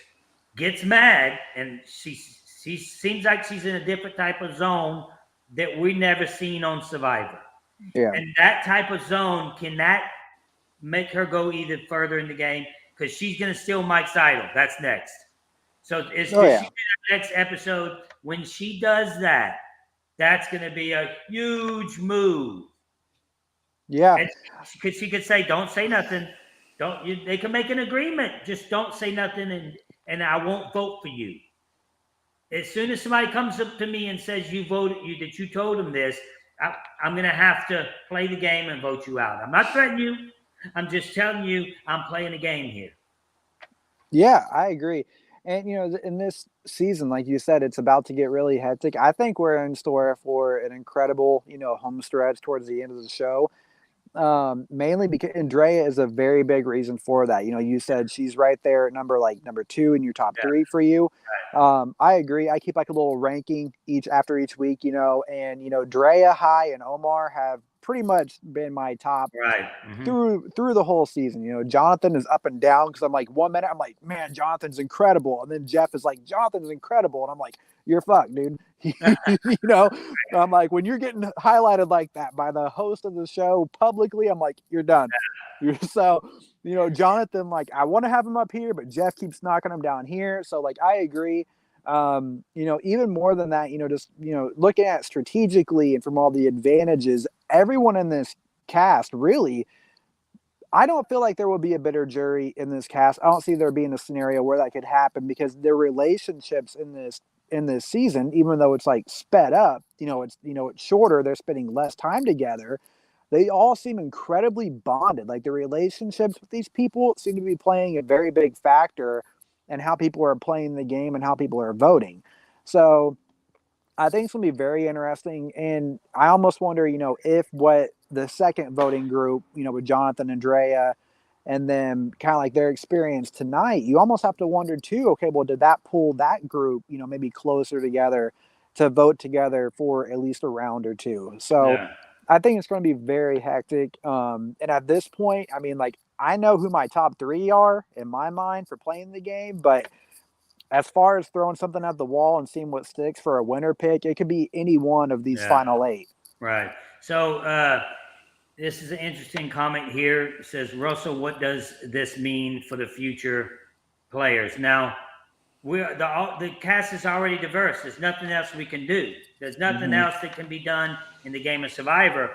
gets mad, and she seems like she's in a different type of zone that we never seen on Survivor. Yeah. And that type of zone, can that make her go even further in the game? Because she's going to steal Mike's idol. That's next. So it's next episode. When she does that, that's going to be a huge move. Yeah. And she could say, "Don't say nothing. They can make an agreement. Just don't say nothing, and I won't vote for you." As soon as somebody comes up to me and says that you told them this, I'm going to have to play the game and vote you out. I'm not threatening you. I'm just telling you I'm playing a game here. Yeah, I agree. And in this season, like you said, it's about to get really hectic. I think we're in store for an incredible, home stretch towards the end of the show. Mainly because Andrea is a very big reason for that. You said she's right there at number 2 in your top Yeah. 3 for you. I agree. I keep like a little ranking after each week, and Drea, High, and Omar have pretty much been my top Right. Mm-hmm. through the whole season. Jonathan is up and down because I'm like, 1 minute I'm like, man, Jonathan's incredible, and then Jeff is like, Jonathan's incredible, and I'm like, you're fucked, dude. I'm like, when you're getting highlighted like that by the host of the show publicly, I'm like, you're done. So, Jonathan, like, I want to have him up here, but Jeff keeps knocking him down here. So, like, I agree. Even more than that, just looking at strategically and from all the advantages, everyone in this cast really, I don't feel like there will be a bitter jury in this cast. I don't see there being a scenario where that could happen because their relationships in this season, even though it's like sped up, it's shorter, they're spending less time together. They all seem incredibly bonded. Like the relationships with these people seem to be playing a very big factor in how people are playing the game and how people are voting. So I think it's going to be very interesting. And I almost wonder, if what the second voting group, with Jonathan and Drea, and then kind of like their experience tonight, you almost have to wonder too, okay, well, did that pull that group, maybe closer together to vote together for at least a round or two? So Yeah. I think it's going to be very hectic. And at this point, I mean, like, I know who my top 3 are in my mind for playing the game, but as far as throwing something at the wall and seeing what sticks for a winner pick, it could be any one of these final 8. Right. So this is an interesting comment here. It says, Russell, what does this mean for the future players? Now, the cast is already diverse. There's nothing else we can do. There's nothing else that can be done in the game of Survivor.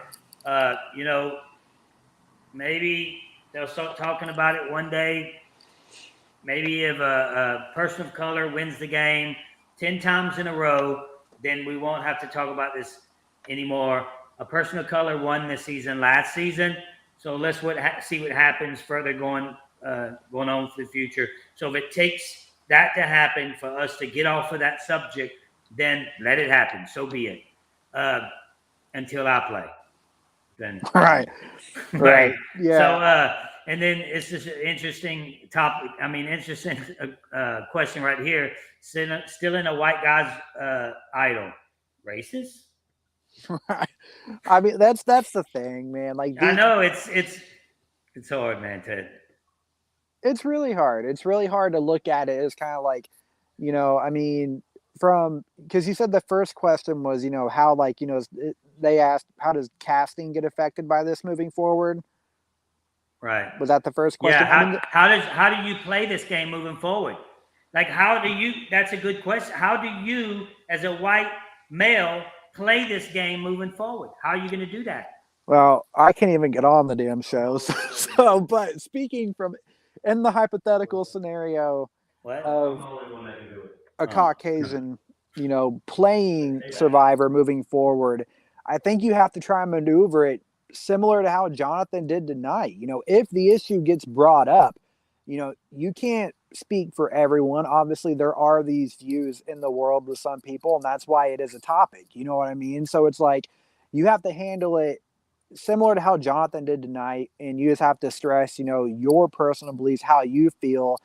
Maybe they'll start talking about it one day. Maybe if a person of color wins the game 10 times in a row, then we won't have to talk about this anymore. A person of color won this season last season, so let's see what happens further going on for the future. So if it takes that to happen for us to get off of that subject, then let it happen. So be it. Until I play, then Right. Yeah. So and then it's just an interesting topic. I mean, interesting question right here. Still in a white guy's idol, racist? Right. I mean, that's the thing, man. Like, I know it's hard, man. It's really hard. It's really hard to look at it as kind of like, I mean, because you said the first question was, how, like, they asked, how does casting get affected by this moving forward? Right. Was that the first question? Yeah. How do you play this game moving forward? Like, that's a good question. How do you, as a white male, play this game moving forward? How are you going to do that? Well, I can't even get on the damn show. But speaking from in the hypothetical scenario of a Caucasian, playing Survivor moving forward, I think you have to try and maneuver it similar to how Jonathan did tonight. If the issue gets brought up, you can't speak for everyone. Obviously, there are these views in the world with some people, and that's why it is a topic. You know what I mean? So it's like you have to handle it similar to how Jonathan did tonight, and you just have to stress, your personal beliefs, how you feel,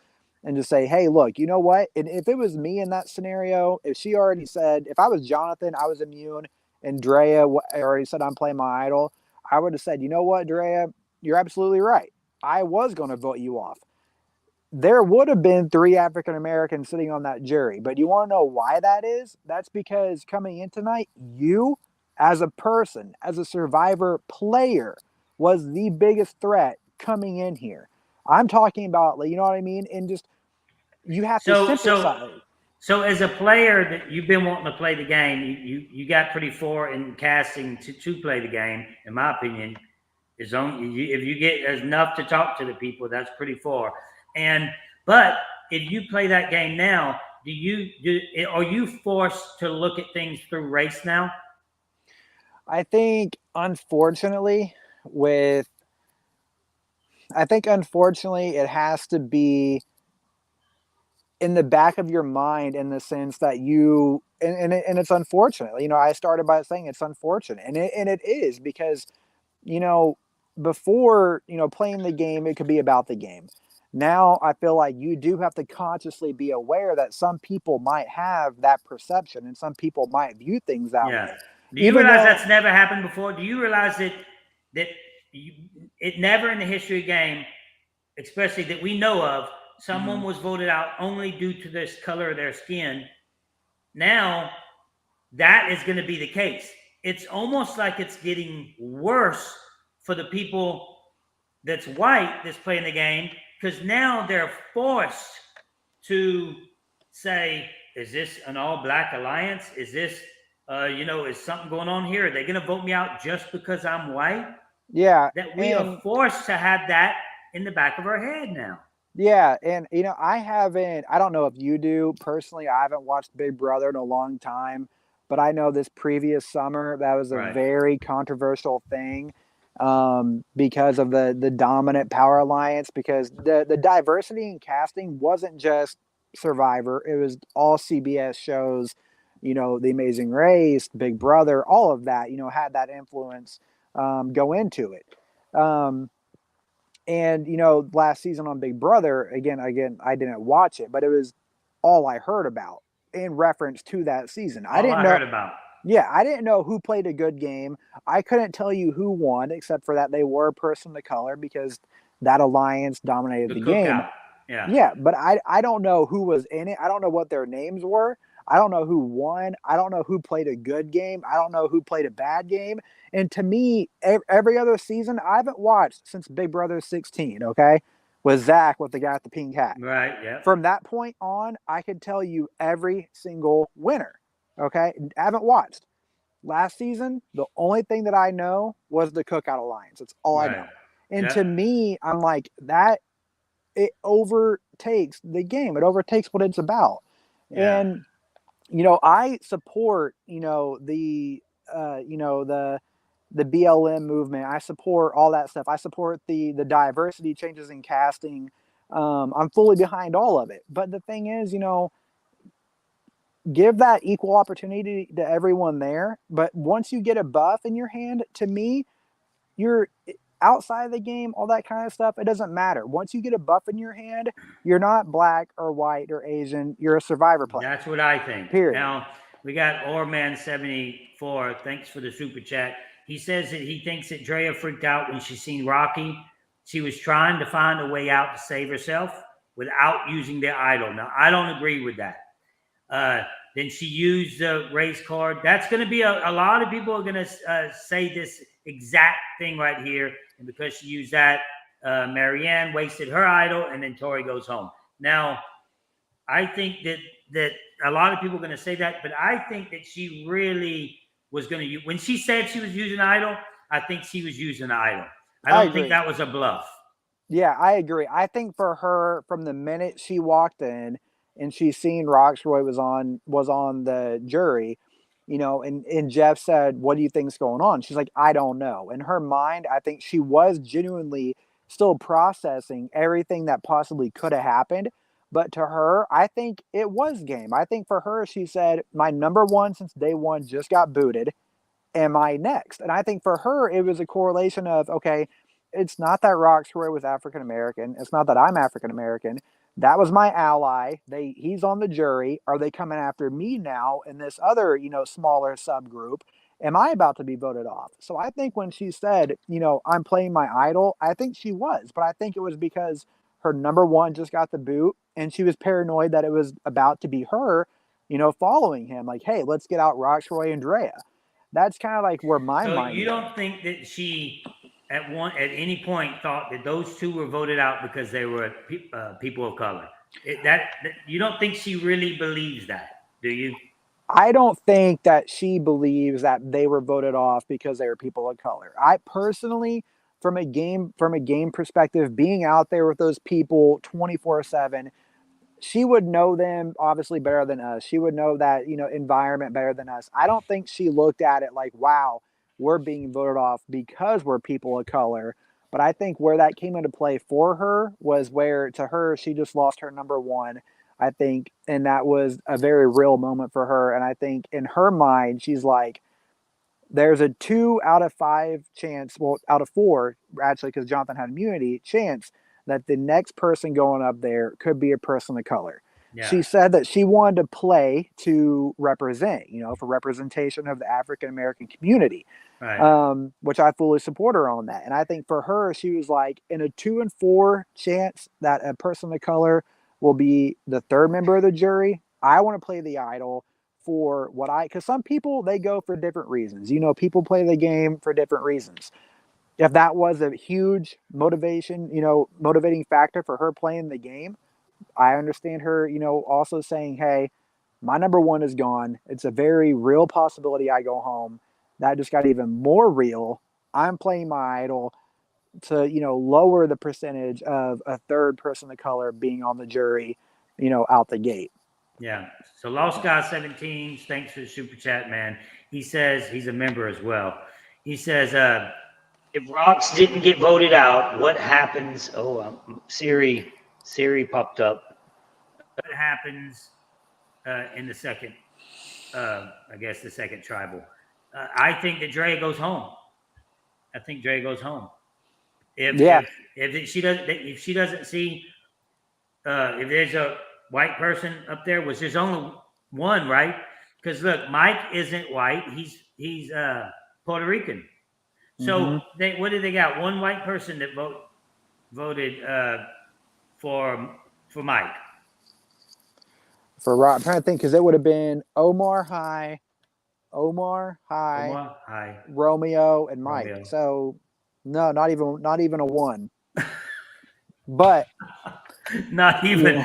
and just say, hey, look, you know what? And if it was me in that scenario, if she already said, if I was Jonathan, I was immune, and Drea already said I'm playing my idol, I would have said, you know what, Drea, you're absolutely right. I was going to vote you off. There would have been 3 African Americans sitting on that jury. But you want to know why that is? That's because coming in tonight, you, as a person, as a Survivor player, was the biggest threat coming in here. I'm talking about, you know what I mean? And just, you have to synthesize. So as a player that you've been wanting to play the game, you got pretty far in casting to play the game, in my opinion. If you get enough to talk to the people, that's pretty far. But if you play that game now, are you forced to look at things through race now? I think, unfortunately, it has to be in the back of your mind, in the sense that and it's unfortunate. I started by saying it's unfortunate, and it is, because before, playing the game, it could be about the game. Now I feel like you do have to consciously be aware that some people might have that perception, and some people might view things that way. Do you realize that's never happened before? Do you realize that it never in the history of game, especially that we know of, someone was voted out only due to this color of their skin? Now that is going to be the case. It's almost like it's getting worse for the people that's white that's playing the game, because now they're forced to say, is this an all-black alliance? Is this, is something going on here? Are they going to vote me out just because I'm white? Yeah. That we are forced to have that in the back of our head now. Yeah, and I don't know if you do personally. I haven't watched Big Brother in a long time, but I know this previous summer that was a very controversial thing, because of the dominant power alliance. Because the diversity in casting wasn't just Survivor; it was all CBS shows. The Amazing Race, Big Brother, all of that. Had that influence go into it. And last season on Big Brother, again, I didn't watch it, but it was all I heard about in reference to that season. I heard about. Yeah, I didn't know who played a good game. I couldn't tell you who won, except for that they were a person of color, because that alliance dominated the game. Yeah, but I don't know who was in it. I don't know what their names were. I don't know who won. I don't know who played a good game. I don't know who played a bad game. And to me, every other season I haven't watched since Big Brother 16, okay, with Zach, with the guy with the pink hat. Right, yeah. From that point on, I could tell you every single winner, okay? I haven't watched. Last season, the only thing that I know was the Cookout Alliance. That's all I know. And to me, I'm like, that, it overtakes the game. It overtakes what it's about. Yeah. And I support the BLM movement. I support all that stuff. I support the diversity changes in casting. I'm fully behind all of it. But the thing is, give that equal opportunity to everyone there. But once you get a buff in your hand, to me, you're outside of the game, all that kind of stuff, it doesn't matter. Once you get a buff in your hand, you're not black or white or Asian. You're a Survivor player. That's what I think. Period. Now, we got Orman74. Thanks for the super chat. He says that he thinks that Drea freaked out when she seen Rocky. She was trying to find a way out to save herself without using their idol. Now, I don't agree with that. Then she used the race card. That's going to be a lot of people are going to say this exact thing right here. And because she used that, Marianne wasted her idol, and then Tori goes home. Now, I think that a lot of people are going to say that, but I think that she really was going to use, when she said she was using idol, I think she was using idol. I don't think that was a bluff. Yeah, I agree. I think for her, from the minute she walked in and she seen Roxroy was on the jury, and Jeff said, "What do you think's going on?" She's like, "I don't know." In her mind, I think she was genuinely still processing everything that possibly could have happened. But to her, I think it was game. I think for her, she said, "My number one since day one just got booted. Am I next?" And I think for her, it was a correlation of, okay, it's not that Roxroy was African American. It's not that I'm African American. That was my ally. He's on the jury. Are they coming after me now in this other, smaller subgroup? Am I about to be voted off? So I think when she said, I'm playing my idol, I think she was. But I think it was because her number one just got the boot, and she was paranoid that it was about to be her, following him. Like, hey, let's get out Roxroy and Drea. That's kind of like where my mind. So you don't think that she at any point thought that those two were voted out because they were people of color? You don't think she really believes that, do you? I don't think that she believes that they were voted off because they were people of color. I personally, from a game perspective, being out there with those people 24/7, she would know them obviously better than us. She would know that, environment better than us. I don't think she looked at it like, wow, we're being voted off because we're people of color. But I think where that came into play for her was where, to her, she just lost her number one, I think. And that was a very real moment for her. And I think in her mind, she's like, there's a 2 out of 5 chance, well, out of 4, actually, because Jonathan had immunity, chance that the next person going up there could be a person of color. Yeah. She said that she wanted to play to represent, for representation of the African American community, Right. which I fully support her on that. And I think for her, she was like, in a 2 in 4 chance that a person of color will be the third member of the jury, I want to play the idol for because some people, they go for different reasons. People play the game for different reasons. If that was a huge motivation, motivating factor for her playing the game, I understand her, also saying, hey, my number one is gone. It's a very real possibility I go home. That just got even more real. I'm playing my idol to, lower the percentage of a third person of color being on the jury, out the gate. Yeah. So Lost Guy 17, thanks for the super chat, man. He says he's a member as well. He says, if Rocks didn't get voted out, what happens? Oh, Siri popped up. What happens in the second? I guess the second tribal. I think that Drea goes home. I think Drea goes home. If she doesn't see, if there's a white person up there, was there's only one, right? Because look, Mike isn't white. He's Puerto Rican. So what did they got? One white person that voted for Mike. For Rob, I'm trying to think, because it would have been Omar High, Romeo, and Mike. Romeo. So no, not even a one. But not even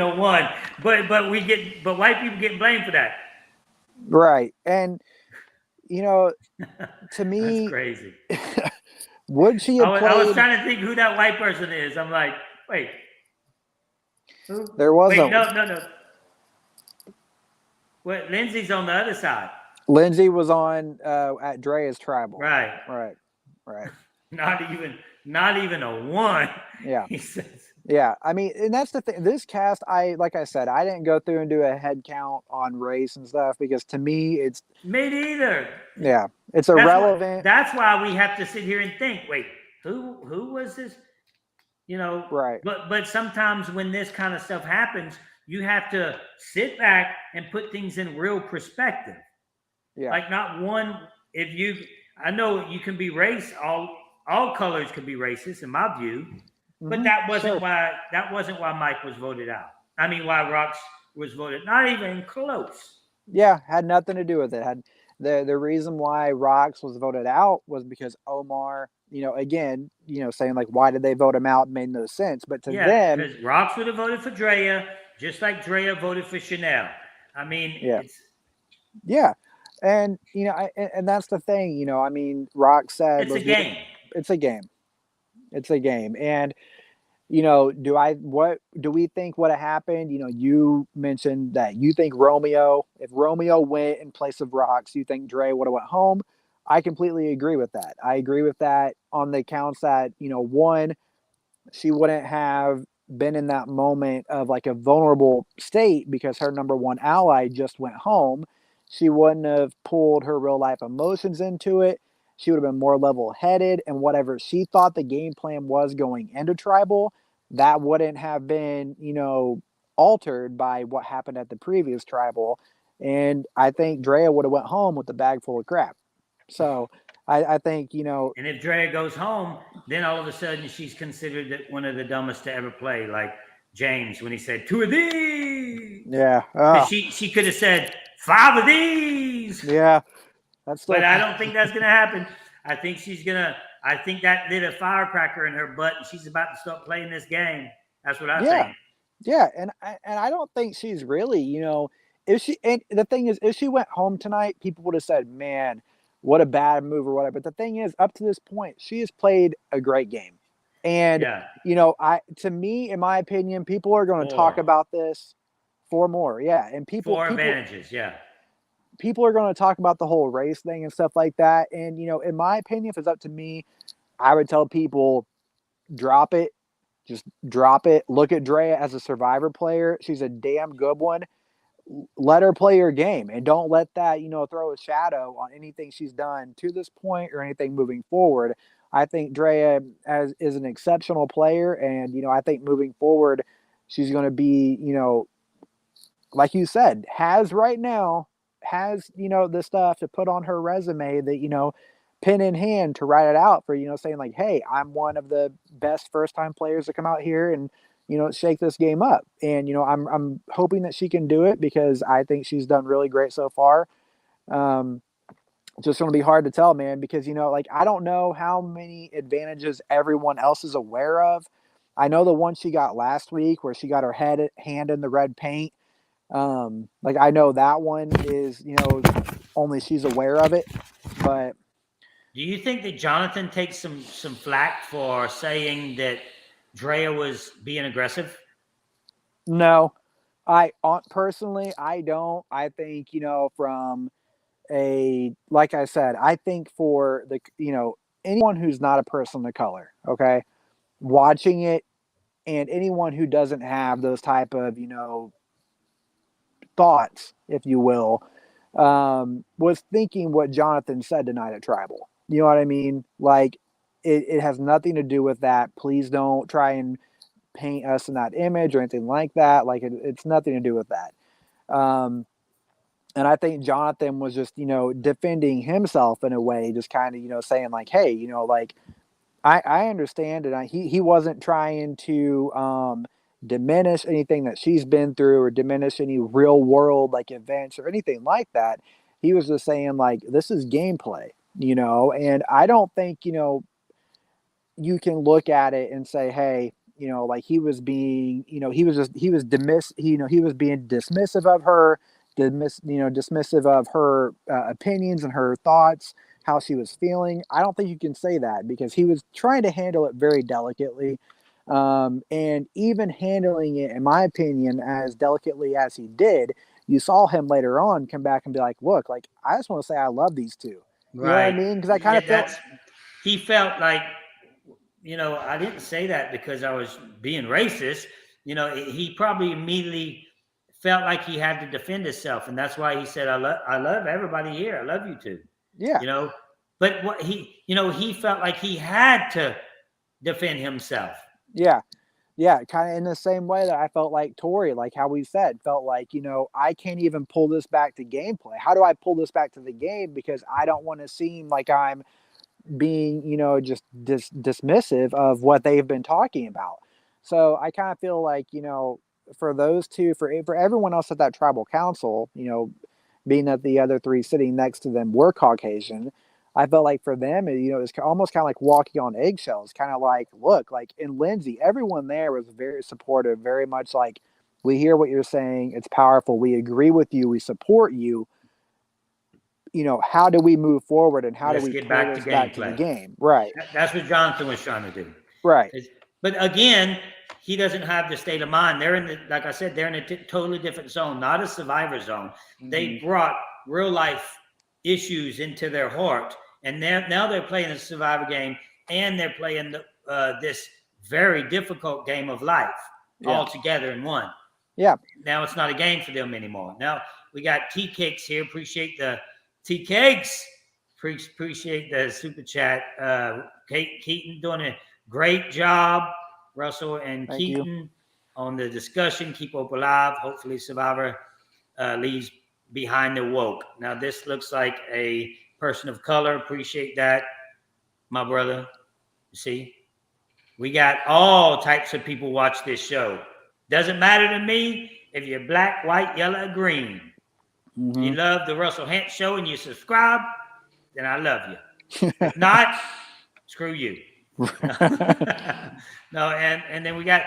a one. But white people get blamed for that. Right. And to me, that's crazy. Would she have played? I was trying to think who that white person is. I'm like, wait. Who? There was no. Well, Lindsay's on the other side. Lindsay was on at Drea's tribal. Right. Not even a one. Yeah. He says. Yeah, I mean, and that's the thing. This cast, like I said, I didn't go through and do a head count on race and stuff because to me, it's me neither. Yeah, it's irrelevant. That's why we have to sit here and think. Wait, who was this? Right. But sometimes when this kind of stuff happens, you have to sit back and put things in real perspective. Yeah. Like not one. I know you can be race. All colors can be racist in my view. But that wasn't why Mike was voted out. I mean, why Rox was voted, not even close. Yeah, had nothing to do with it. Had the reason why Rox was voted out was because Omar, again, saying like, why did they vote him out? Made no sense. But to them, because Rox would have voted for Drea, just like Drea voted for Chanel. I mean, and and that's the thing. I mean, Rox said it's a game. It's a game. It's a game. And, what do we think would have happened? You mentioned that you think if Romeo went in place of Rox, you think Dre would have went home. I completely agree with that. I agree with that on the accounts that, one, she wouldn't have been in that moment of like a vulnerable state because her number one ally just went home. She wouldn't have pulled her real life emotions into it. She would have been more level-headed, and whatever she thought the game plan was going into tribal, that wouldn't have been, altered by what happened at the previous tribal. And I think Drea would have went home with a bag full of crap. So I think, And if Drea goes home, then all of a sudden she's considered one of the dumbest to ever play, like James when he said 2 of these. Yeah. She could have said 5 of these. Yeah. But I don't think that's going to happen. I think that lit a firecracker in her butt, and she's about to start playing this game. That's what I think. Yeah, and I don't think she's really, if she, and the thing is, if she went home tonight, people would have said, man, what a bad move or whatever. But the thing is, up to this point, she has played a great game. And, Yeah. to me, in my opinion, people are going to talk 4. about this 4 more. Yeah. And 4 advantages. Yeah. people are going to talk about the whole race thing and stuff like that. And, in my opinion, if it's up to me, I would tell people drop it. Just drop it. Look at Drea as a Survivor player. She's a damn good one. Let her play her game and don't let that, throw a shadow on anything she's done to this point or anything moving forward. I think Drea is an exceptional player. And, I think moving forward, she's going to be, like you said, has the stuff to put on her resume that, pen in hand to write it out for, saying like, hey, I'm one of the best first time players to come out here and, shake this game up. And, I'm hoping that she can do it because I think she's done really great so far. Just going to be hard to tell, man, because, I don't know how many advantages everyone else is aware of. I know the one she got last week where she got her hand in the red paint. I know that one is, only she's aware of it, but Do you think that Jonathan takes some flack for saying that Drea was being aggressive? no, personally, I don't. I think, from like I said, I think for anyone who's not a person of color, okay, watching it, and anyone who doesn't have those type of, thoughts, if you will, was thinking what Jonathan said tonight at Tribal. You know what I mean? Like, it has nothing to do with that. Please don't try and paint us in that image or anything like that. Like, it's nothing to do with that. And I think Jonathan was just, defending himself in a way, just kind of, saying like, hey, like, I understand. And he wasn't trying to diminish anything that she's been through or diminish any real world like events or anything like that. He was just saying like, this is gameplay, and I don't think, you can look at it and say, hey, like he was being, he was being dismissive of her, dismissive of her opinions and her thoughts, how she was feeling. I don't think you can say that because he was trying to handle it very delicately. And even handling it, in my opinion, as delicately as he did, you saw him later on come back and be like, look, like, I just want to say I love these two. You know what I mean? Because I kind of felt he felt like, I didn't say that because I was being racist. He probably immediately felt like he had to defend himself, and that's why he said, I love everybody here. I love you too. Yeah. But what he felt like he had to defend himself. Yeah. Yeah, kind of in the same way that I felt like Tori, like how we said, felt like, I can't even pull this back to gameplay. How do I pull this back to the game? Because I don't want to seem like I'm being, just dismissive of what they've been talking about. So I kind of feel like, for those two, for everyone else at that tribal council, being that the other 3 sitting next to them were Caucasian, I felt like for them, it's almost kind of like walking on eggshells, kind of like, look, like in Lindsay, everyone there was very supportive, very much like, we hear what you're saying. It's powerful. We agree with you. We support you. How do we move forward and how do we get back to the game? Right. That's what Jonathan was trying to do. Right. But again, he doesn't have the state of mind. They're like I said, they're in a totally different zone, not a survivor zone. Mm-hmm. They brought real life issues into their heart. And now they're playing a survivor game, and they're playing this very difficult game of life all together in one. Yeah. Now it's not a game for them anymore. Now we got Tea Cakes here. Appreciate the Tea Cakes. Appreciate the super chat. Keaten doing a great job. Russell and Thank Keaten you. On the discussion. Keep hope alive. Hopefully Survivor leaves behind the woke. Now this looks like a person of color. Appreciate that, my brother. You see, we got all types of people watch this show. Doesn't matter to me if you're black, white, yellow, or green. Mm-hmm. You love the Russell Hant Show and you subscribe, then I love you. If not, screw you. No, and then we got,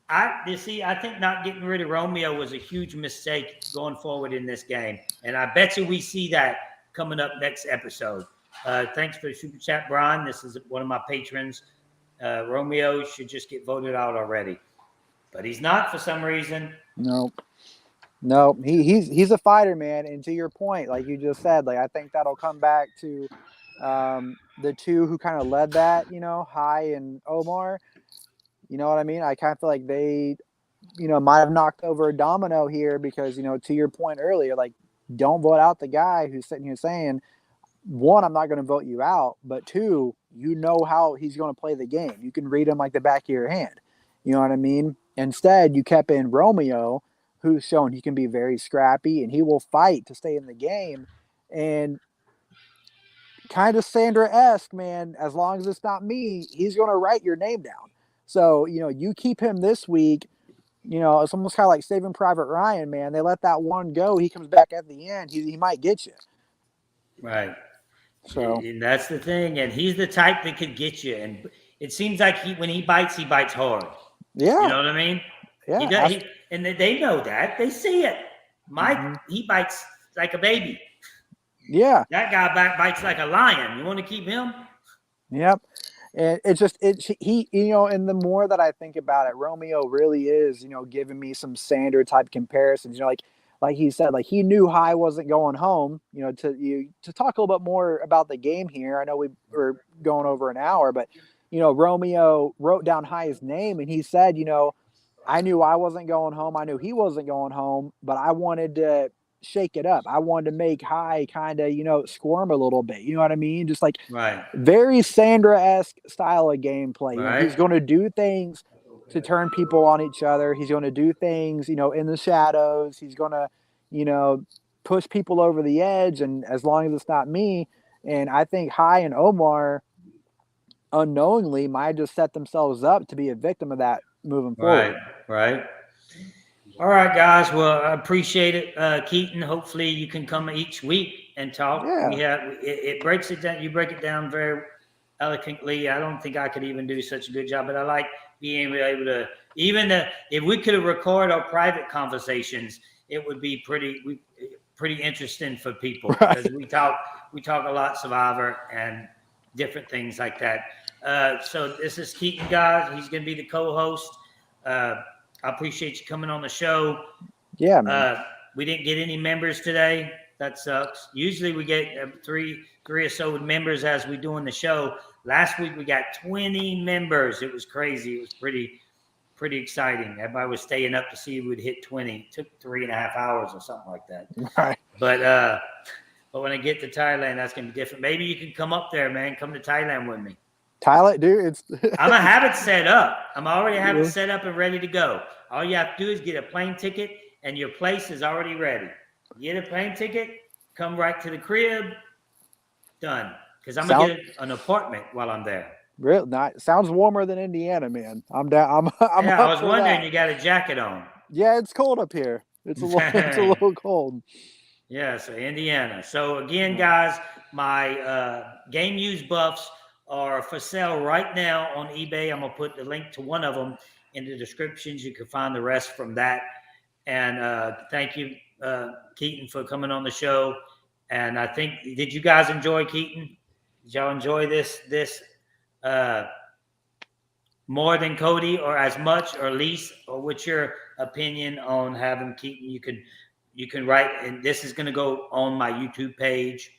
I think not getting rid of Romeo was a huge mistake going forward in this game. And I bet you we see that coming up next episode. Thanks for the super chat, Brian. This is one of my patrons. Romeo should just get voted out already, but he's not for some reason. No, he's a fighter, man. And to your point, like you just said, like I think that'll come back to the two who kind of led that, Hai and Omar. You know what I mean? I kind of feel like they, might have knocked over a domino here because, to your point earlier, like don't vote out the guy who's sitting here saying, one, I'm not going to vote you out, but two, how he's going to play the game. You can read him like the back of your hand. You know what I mean? Instead, you kept in Romeo, who's shown he can be very scrappy and he will fight to stay in the game. And kind of Sandra-esque, man, as long as it's not me, he's going to write your name down. So, you keep him this week, it's almost kind of like Saving Private Ryan, man. They let that one go. He comes back at the end. He might get you. Right. So and that's the thing. And he's the type that could get you. And it seems like when he bites hard. Yeah. You know what I mean? Yeah. He does, and they know that. They see it. Mike, he bites like a baby. Yeah. That guy bites like a lion. You want to keep him? Yep. And and the more that I think about it, Romeo really is, giving me some Sander type comparisons. Like he said, like he knew Hai wasn't going home. To talk a little bit more about the game here. I know we were going over an hour, but Romeo wrote down Hai's name and he said, I knew I wasn't going home. I knew he wasn't going home, but I wanted to shake it up. I wanted to make Hai kind of, squirm a little bit. You know what I mean? Just like very Sandra-esque style of gameplay. Right. He's going to do things to turn people on each other. He's going to do things, in the shadows. He's going to, push people over the edge. And as long as it's not me, and I think Hai and Omar unknowingly might just set themselves up to be a victim of that moving forward. Right. All right, guys. Well, I appreciate it, Keaten. Hopefully, you can come each week and talk. Yeah. It breaks it down. You break it down very eloquently. I don't think I could even do such a good job, but I like being able to. If we could have recorded our private conversations, it would be pretty interesting for people because we talk a lot Survivor and different things like that. So this is Keaten, guys. He's going to be the co-host. I appreciate you coming on the show. Yeah, man. We didn't get any members today. That sucks. Usually we get three or so members as we doing the show. Last week we got 20 members. It was crazy. It was pretty exciting. Everybody was staying up to see if we'd hit 20. It took 3.5 hours or something like that. Right. But when I get to Thailand, that's gonna be different. Maybe you can come up there, man. Come to Thailand with me. Thailand, dude. I'm gonna have it set up. I'm already have it set up and ready to go. All you have to do is get a plane ticket, and your place is already ready. Get a plane ticket, come right to the crib, done. Because I'm gonna get an apartment while I'm there. Real nice. Sounds warmer than Indiana, man. I'm down. I was wondering, you got a jacket on. Yeah, it's cold up here. It's a little cold. Yeah, so Indiana. So again, guys, my game used buffs are for sale right now on eBay. I'm gonna put the link to one of them in the descriptions. You can find the rest from that. And thank you, Keaten, for coming on the show. And I think, did you guys enjoy Keaten? Did y'all enjoy this more than Cody, or as much, or least? Or what's your opinion on having Keaten? You can write, and this is going to go on my YouTube page.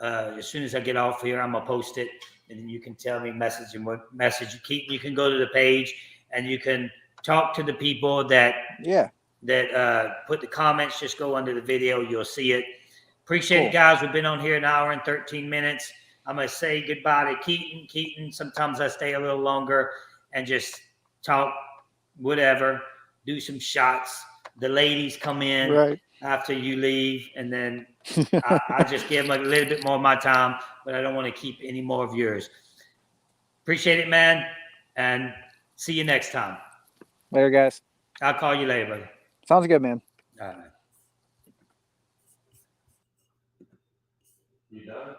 As soon as I get off here, I'm gonna post it, and then you can tell me message Keaten. You can go to the page and you can talk to the people that put the comments. Just go under the video, you'll see it. Appreciate it, guys. We've been on here an hour and 13 minutes. I'm gonna say goodbye to Keaten. Keaten, sometimes I stay a little longer and just talk, whatever, do some shots. The ladies come in after you leave, and then I just give them a little bit more of my time, but I don't want to keep any more of yours. Appreciate it, man, and see you next time. Later, guys. I'll call you later, buddy. Sounds good, man. All right. You done?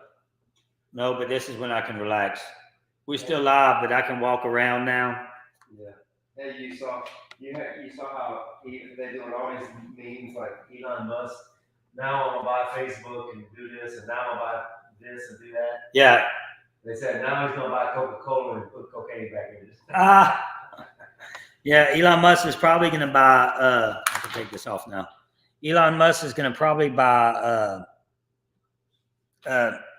No, but this is when I can relax. We're still live, but I can walk around now. Yeah. Hey, you saw how they're doing all these memes like Elon Musk now I'm gonna buy Facebook and do this, and now I'm gonna buy this and do that. Yeah. They said now he's gonna buy Coca-Cola and put cocaine back in it. Yeah, Elon Musk is probably going to buy, I can take this off now. Elon Musk is going to probably buy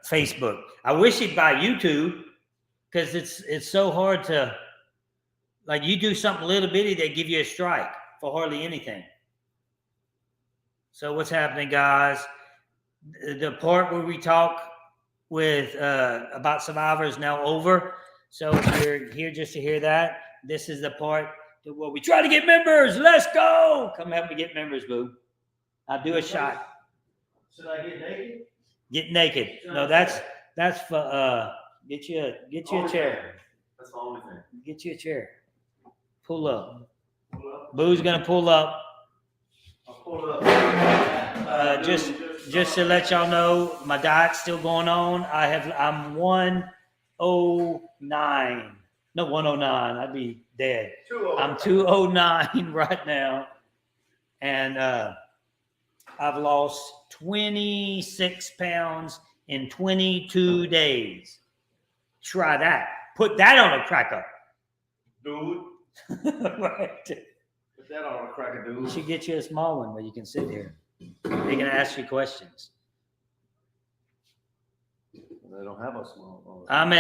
Facebook. I wish he'd buy YouTube because it's so hard to, like, you do something little bitty, they give you a strike for hardly anything. So what's happening, guys? The part where we talk with about Survivor is now over. So if you're here just to hear that, this is the part where we try to get members. Let's go. Come help me get members, boo. I'll do a shot. Should I get naked? Get naked. No, that's for get you a chair. That's the only thing. Get you a chair. Pull up. Boo's gonna pull up. I'll pull up. Just to let y'all know, my diet's still going on. I'm 109. No, 109. I'd be dead. 209. I'm 209 right now, and I've lost 26 pounds in 22 days. Try that. Put that on a cracker, Dude. right? Put that on a cracker, dude. You should get you a small one where you can sit here. They can ask you questions. They don't have a small one. I'm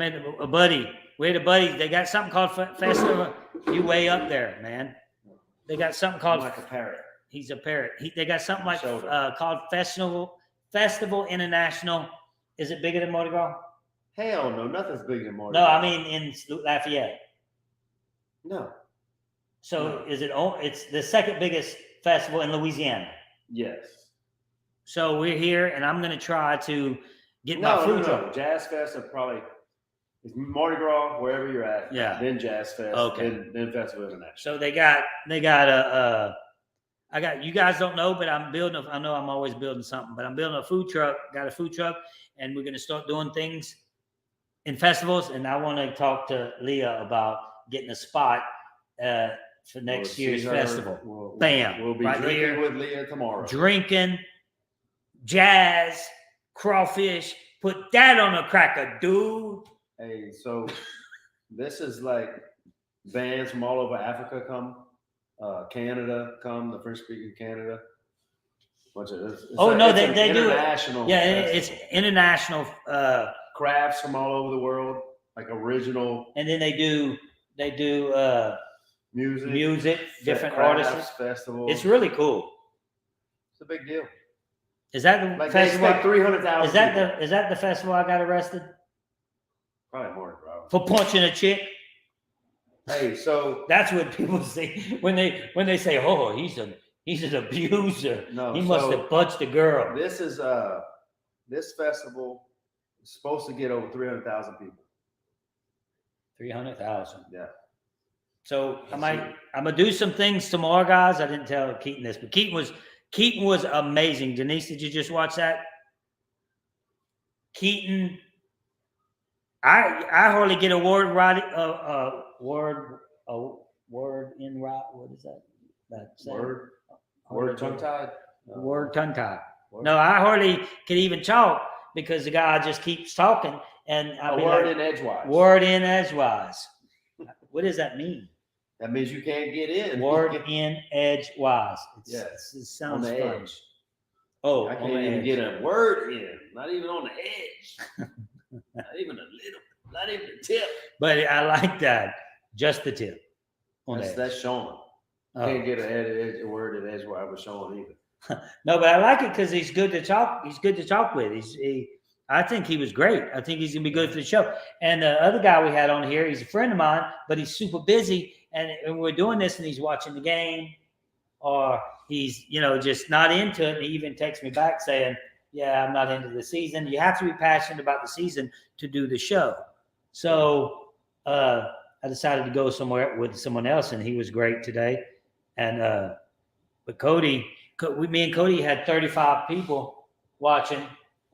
at a buddy. We're at a buddy. They got something called Festival. You way up there, man. They got something called. Like a parrot. He's a parrot. They got something like Shoulder. called Festival International. Is it bigger than Mardi Gras? Hell no, nothing's bigger than Mardi No, Gras. I mean in Lafayette. No. So No. is it? It's the second biggest festival in Louisiana. Yes. So we're here, and I'm going to try to get my food truck. Jazz Fest are probably it's Mardi Gras wherever you're at. Yeah. Then Jazz Fest. Okay. Then Festival International. So they got a. I got, you guys don't know, but I'm building. I know I'm always building something, but I'm building a food truck. Got a food truck, and we're going to start doing things in festivals. And I want to talk to Leah about getting a spot for next year's festival. Bam! We'll be right drinking here. with Leah tomorrow. Drinking, jazz, crawfish. Put that on a cracker, dude. Hey, so this is like bands from all over Africa come, Canada come, the French speaking Canada. Bunch of it's Oh, no, it's they an do it. international. Yeah, festival. it's international. Crafts from all over the world, like original And then they do music, different crafts, artists. festivals. It's really cool. It's a big deal. Is that the Like they festival? expect 300,000. Is that the festival I got arrested Probably more, bro. for punching a chick? Hey, so That's what people say when they say, "Oh, he's an abuser. no, He must have punched a girl." this is this festival is supposed to get over 300,000 people. 300,000. Yeah. So I'm gonna do some things tomorrow, guys. I didn't tell Keaten this, but Keaten was amazing. Denise, did you just watch that? Keaten, I hardly get a word right. Word in right. What is that? Word tongue tied. Word tongue tied. No, I hardly can even talk because the guy just keeps talking, and A word in edgewise. Word in edgewise. What does that mean? That means you can't get in. Word in edgewise. Yes. It sounds on the fun. edge. Oh, I on can't the even edge. get a word in. Not even on the edge. Not even a little. Not even the tip. But I like that. Just the tip. On the edge. That's showing. Oh. Can't get a word in edgewise with showing either. No, but I like it because he's good to talk. He's good to talk with. I think he was great. I think he's gonna be good for the show. And the other guy we had on here, he's a friend of mine, but he's super busy. And we're doing this, and he's watching the game, or he's just not into it. And he even texts me back saying, "Yeah, I'm not into the season." You have to be passionate about the season to do the show. So I decided to go somewhere with someone else, and he was great today. And but me and Cody had 35 people watching,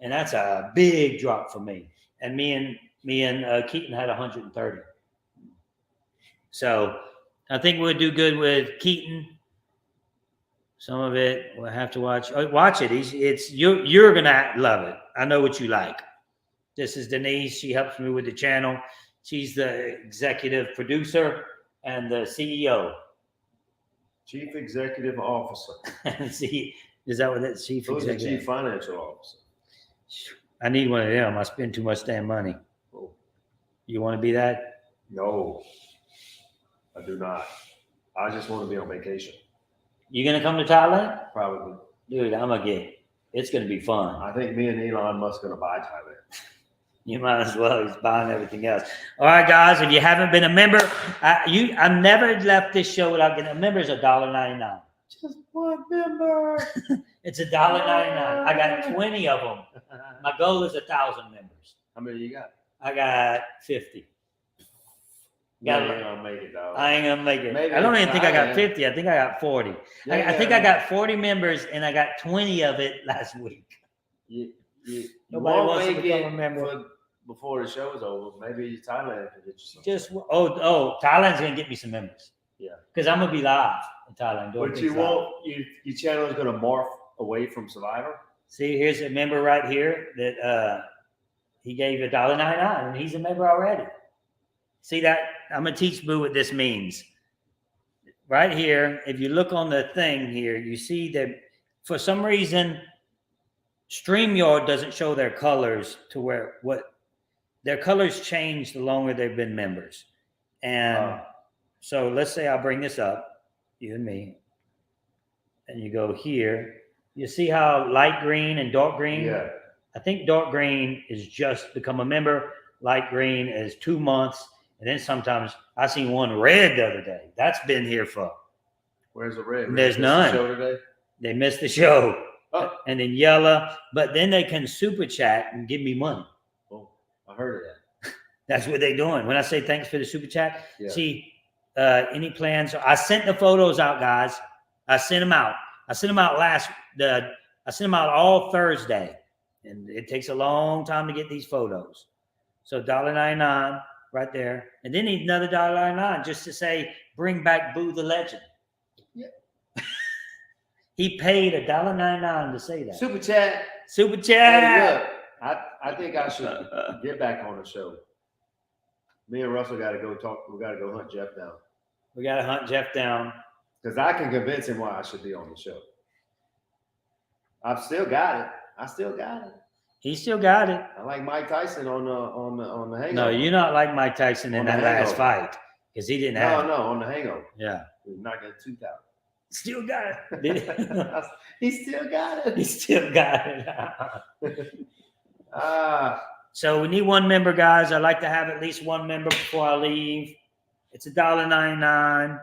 and that's a big drop for me. And me and Keaten had 130. So I think we'll do good with Keaten. Some of it we'll have to watch. Oh, watch it. You're gonna love it. I know what you like. This is Denise. She helps me with the channel. She's the executive producer and the CEO. Chief Executive Officer. See, is that what that chief Who's the executive? Chief Financial Officer? I need one of them. I spend too much damn money. Oh, You want to be that? no, I do not. I just want to be on vacation. You gonna come to Thailand? Probably. Dude, I'm gonna get. It's gonna be fun. I think me and Elon Musk gonna buy Thailand. You might as well. He's buying everything else. All right, guys. If you haven't been a member, I've never left this show without getting a member. Is $1.99. Just one member. It's $1.99. I got 20 of them. My goal is 1,000 members. How many you got? I got 50. You ain't gonna make it, dog. I ain't gonna make it. Maybe I don't even think I got Thailand. 50. I think I got 40. I think I got 40 members, and I got 20 of it last week. You Nobody won't wants to make become it a member. before the show's over. Maybe Thailand can get you some. Just Thailand's gonna get me some members. Yeah. Because I'm gonna be live in Thailand. doing But you things live. won't. Your channel is gonna morph away from Survivor. See, here's a member right here that he gave $1.99, and he's a member already. See that? I'm gonna teach Boo what this means. Right here, if you look on the thing here, you see that for some reason, StreamYard doesn't show their colors to where their colors change the longer they've been members. And so let's say I bring this up, you and me, and you go here. You see how light green and dark green? Yeah. I think dark green is just become a member. Light green is 2 months. And then sometimes I seen one red the other day. That's been here for. Where's the red? There's Missed the none. show today? They missed the show. Oh. And then yellow. But then they can super chat and give me money. Oh, I heard of that. That's what they're doing. When I say thanks for the super chat, Yeah. see, any plans? I sent the photos out, guys. I sent them out. I sent them out I sent them out all Thursday. And it takes a long time to get these photos. So $1.99 right there. And then need another $1.99 just to say, bring back Boo the Legend. Yeah. He paid $1.99 to say that. Super chat. Super chat. Hey, look, I think I should get back on the show. Me and Russell got to go talk. We got to go hunt Jeff down We got to hunt Jeff down. because I can convince him why I should be on the show. I've still got it. I still got it. He still got it. I like Mike Tyson on the Hangover. No, you're not like Mike Tyson in On that the last Hangover. fight because he didn't have it. No, on the Hangover. Yeah. He knocked that tooth out. Still got it. Did he? He still got He it. still got it. Ah, So we need one member, guys. I'd like to have at least one member before I leave. It's $1.99.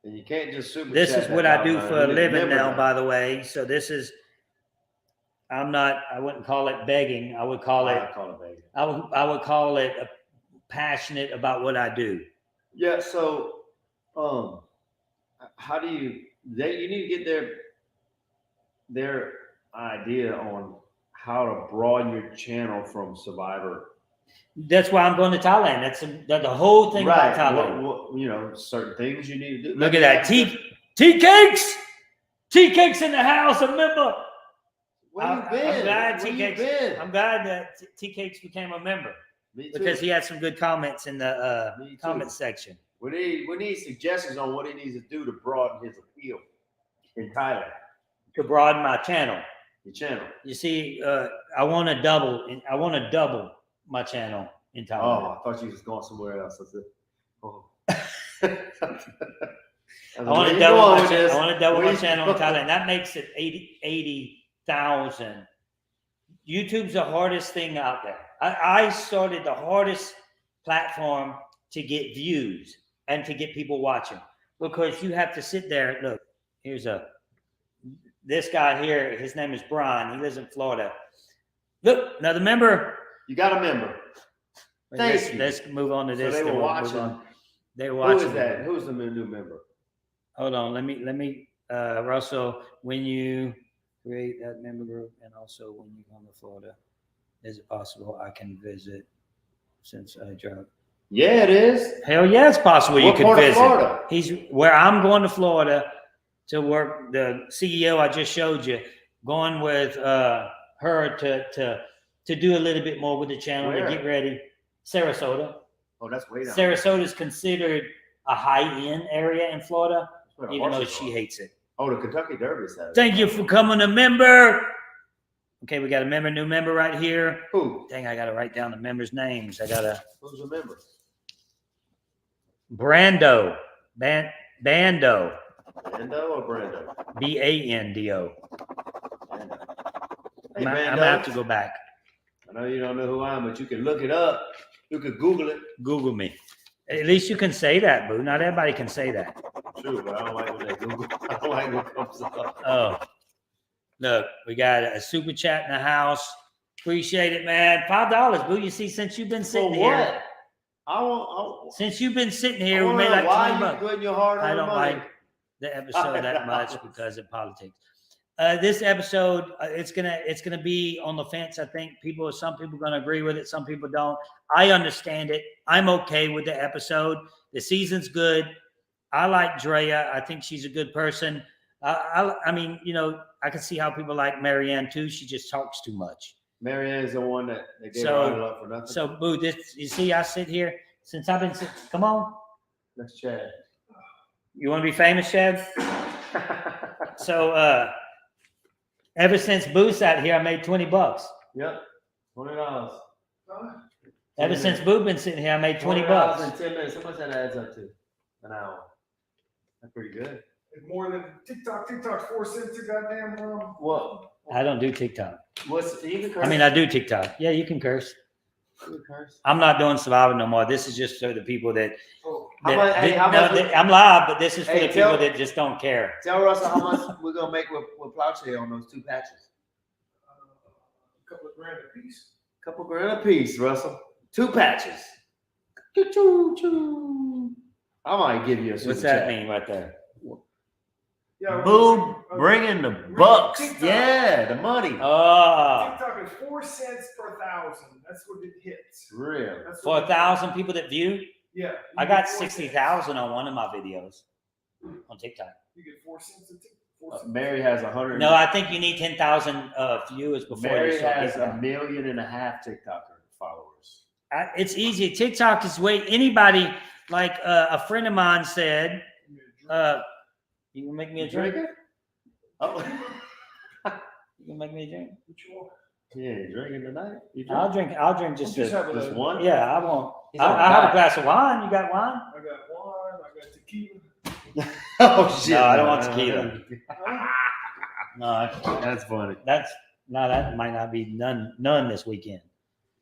and you can't just super. This chat is that what I $1.99. do for a We need living member now, by the way. So this is, I wouldn't call it begging. I would call it, I call it baby. I would call it passionate about what I do. Yeah. So, how do you need to get their idea on how to broaden your channel from Survivor. That's why I'm going to Thailand. That's the whole thing Right. about Thailand. What, certain things you need to do. Look at that. Tea cakes. Tea cakes in the house. Remember? Where you been? I'm glad Where Tea you Cakes. been? I'm glad that Tea Cakes became a member Me too. because he had some good comments in the Me too. comment section. We need suggestions on what he needs to do to broaden his appeal in Thailand. To broaden my channel. Your channel. You see, I want to double my channel in Oh, Thailand. I thought you was going somewhere else. I said, oh. I want to double my channel. I want to double Where my you channel in going? Thailand. That makes it 80,000. YouTube's the hardest thing out there. I started the hardest platform to get views and to get people watching because you have to sit there. Look, this guy here. His name is Brian. He lives in Florida. Look, another member. You got a member. Thank you. Let's move on to this. So they were Then we'll move watching. on. They were Who watching. is that? Who's the new member? Hold on. Let me Russell, when you create that member group and also when you come to Florida, is it possible I can visit since I drive? Yeah, it is. Hell yeah, it's possible What you could part of visit. Florida? He's where I'm going to Florida. to work. The CEO I just showed you, going with her to do a little bit more with the channel Where? to get ready. Sarasota. Oh, that's way down. Sarasota is considered a high-end area in Florida, That's where the even though horses she are. hates it. Oh, the Kentucky Derby Saturday. Thank you for coming a member. Okay, we got a member, new member right here. Who? Dang, I got to write down the members' names. I got to. Who's a member? Brando. Bando. Brando or Brando? Bando. Brando. I'm Hey, going Brando. to have to go back. I know you don't know who I am, but you can look it up. You can Google it. Google me. At least you can say that, boo. Not everybody can say that. True, but I don't like when they Google. I don't like what comes up. Oh, look, we got a super chat in the house. Appreciate it, man. $5, boo. You see, since you've been sitting For here, what? I want. since you've been sitting I here, we wanna made know like why 20 you bucks. putting your heart on I don't money. like the episode that much because of politics. This episode, it's gonna be on the fence. I think some people are gonna agree with it, some people don't. I understand it. I'm okay with the episode. The season's good. I like Drea. I think she's a good person. I mean, you know, I can see how people like Marianne too. She just talks too much. Marianne is the one that they gave So- her up for nothing. So, boo, you see, I sit here since I've been sitting. Come on, That's Chad. you want to be famous, Chad? So, ever since Boo sat here, I made 20 bucks. Yep. $20. Ever since Boo been sitting here, I made 20 $20 bucks. in 10 minutes. How much that adds up to? An hour. That's pretty good. It's more than TikTok. TikTok's 4 cents a goddamn What? I don't do TikTok. What's you can curse? I mean, I do TikTok. Yeah, you can curse. You can curse. I'm not doing Survivor no more. This is just for the people that. Oh, How much- hey, how much- I'm live, but this is for Hey, the tell- people that just don't care. Tell Russell how much we're gonna make with Plowshare on those 2 patches. a couple of grand a piece. Couple grand a piece, Russell. 2 patches. Choo-choo-choo. I might give you a super What's that chat. mean right there? Yeah, Boom, bringing the bucks. TikTok. Yeah, the money. Oh, TikTok is 4 cents per 1,000. That's what it hits. Real. That's for what 1,000 people that view, Yeah. you I get got 4 cents. 60,000 on one of my videos on TikTok. You get 4 cents a tick. 4 cents. Mary has 100. No, I think you need 10,000 viewers before you Mary start has getting 1.5 million TikToker followers. It's easy. TikTok is way anybody like a friend of mine said. You get a drink. You can make me a You drink. drinking? Oh, You can make me a drink. What you want? yeah, you drinking tonight? You I'll drink. I'll drink just Just a, have a just little- one? yeah. I won't. He's on I have a diet. glass of wine. You got wine? I got wine. I got tequila. Oh shit! No, I don't want tequila. Huh? No, That's funny. that might not be none this weekend.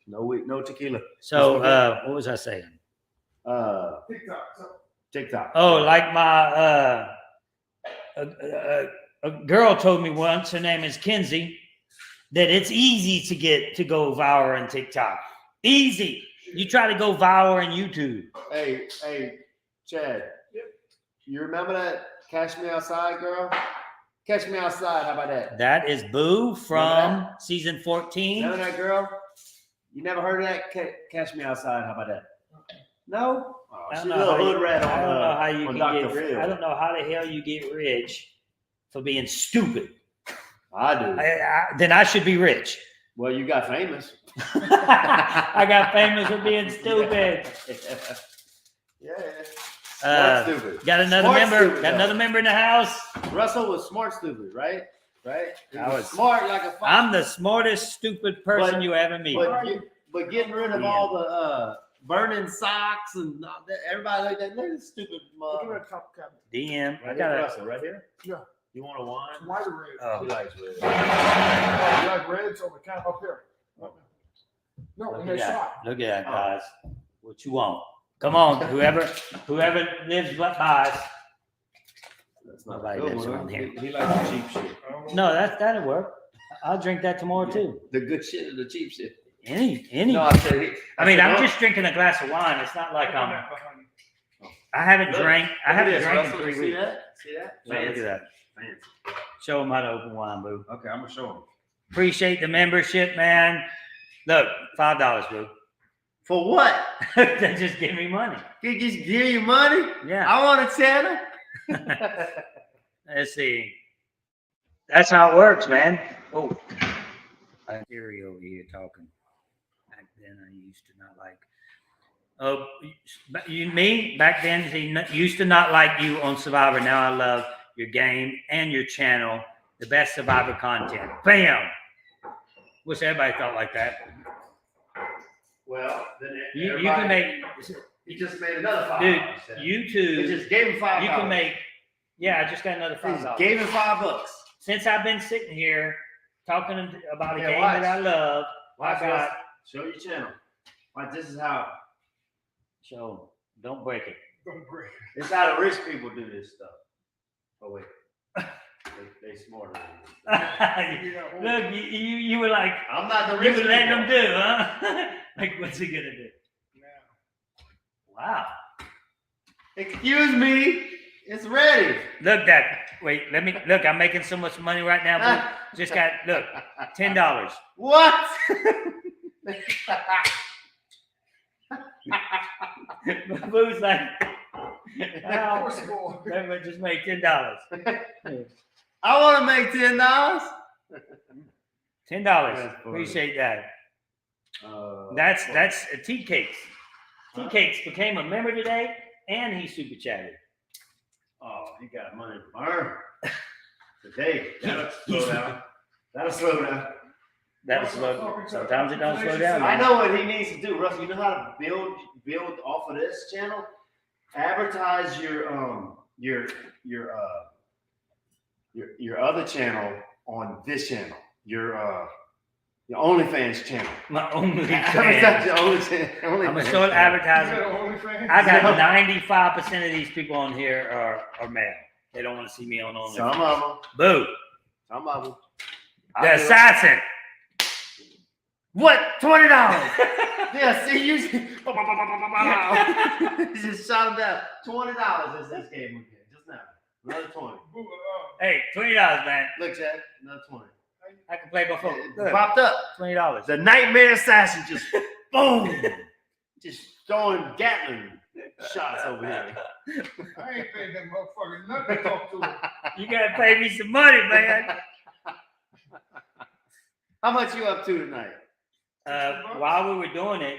No tequila. So what was I saying? TikTok. So, TikTok. Oh, like my a girl told me once. Her name is Kinsey. That it's easy to go viral on TikTok. Easy. You try to go viral in YouTube. Hey, Chad. Yep. You remember that "Catch Me Outside" girl? Catch Me Outside. How about that? That is Boo from season 14. Remember that girl? You never heard of that? Catch Me Outside. How about that? No. Oh, I she's don't a know little how hood rat I don't know how you on can Dr. get. Phil. I don't know how the hell you get rich for being stupid. I do. Then I should be rich. Well, you got famous. I got famous for being stupid. Yeah. Uh, Smart stupid. Got another Smart member. stupid, Got though. another member in the house. Russell was smart stupid, right? Right? He I was- smart like a fox. I'm the smartest stupid person But- you ever meet. But getting rid of all the burning socks and all that, everybody like that. Look at this stupid look mug. at that top cabinet. DM. I Right got here, a. Russell, right here. Yeah. You want a wine? White or red? Oh. He likes red. Oh, you like reds on the count up here. No, Look in at that that. shot. Look at that, guys. What you want? Come on, whoever lives by us. That's not Nobody a good lives one. around here. He likes the cheap shit. I don't know. No, that'll work. I'll drink that tomorrow too. The good shit or the cheap shit? Any. No, I said. I mean, said, I'm no. just drinking a glass of wine. It's not like Look at I'm. that behind you. I haven't Look, drank. I Look at haven't this, drank in Russell. 3 See weeks. that? See that? Yeah, look at that. Fancy. Show them how to open wine, boo. Okay, I'm gonna show him. Appreciate the membership, man. Look, $5, boo. For what? They just give me money. He just give you money? Yeah. I want a channel. Let's see. That's how it works, man. Oh, I'm Tori over here talking. Back then, I used to not like. Oh, you me back then? He used to not like you on Survivor. Now I love your game and your channel. The best Survivor content. Bam. Wish everybody thought like that. Well, then You can make. He just made another $5. Dude, Then. YouTube. He just gave him $5. You can make. Yeah, I just got another He just $5. gave him $5. Since I've been sitting here talking about a Yeah, game watch. that I love, Watch I got. this. Show your channel. Watch, this is how. So don't break it. Don't break. It's how the rich people do this stuff. Oh wait, they smarter than me. Look, you were like, I'm not the you rich were letting people. them do, huh? Like, what's he gonna do? Wow. Excuse me, it's ready. Look that. Wait, let me look. I'm making so much money right now. Boo. Just got look, $10. What? Boo's like, Of course, boy. everyone just made $10. I want to make $10. $10. That's funny. Appreciate that. That's Tea Cakes. Tea Cakes became a member today, and he super chatted. Oh, he got money to burn today. That'll slow down. That'll slow down. That's slow. Sometimes it don't slow down. I Man. know what he needs to do, Russ. You know how to build off of this channel? Advertise your other channel on this channel. Your OnlyFans channel. My only Advertise fan. your I'm gonna start advertising. OnlyFans? I got 95% of these people on here are male. They don't want to see me on OnlyFans. Some of them. Boo. Some of them. The assassin. What? $20? Yeah, see, you just shot him down. $20 is this game again. Just now. Another 20. Hey, $20, man. Look, Chad, another 20. I can play before. It Look, popped up. $20. The Nightmare Assassin just boom, just throwing Gatling shots over here. I ain't paid that motherfucker nothing to talk to him. You gotta pay me some money, man. How much you up to tonight? While we were doing it,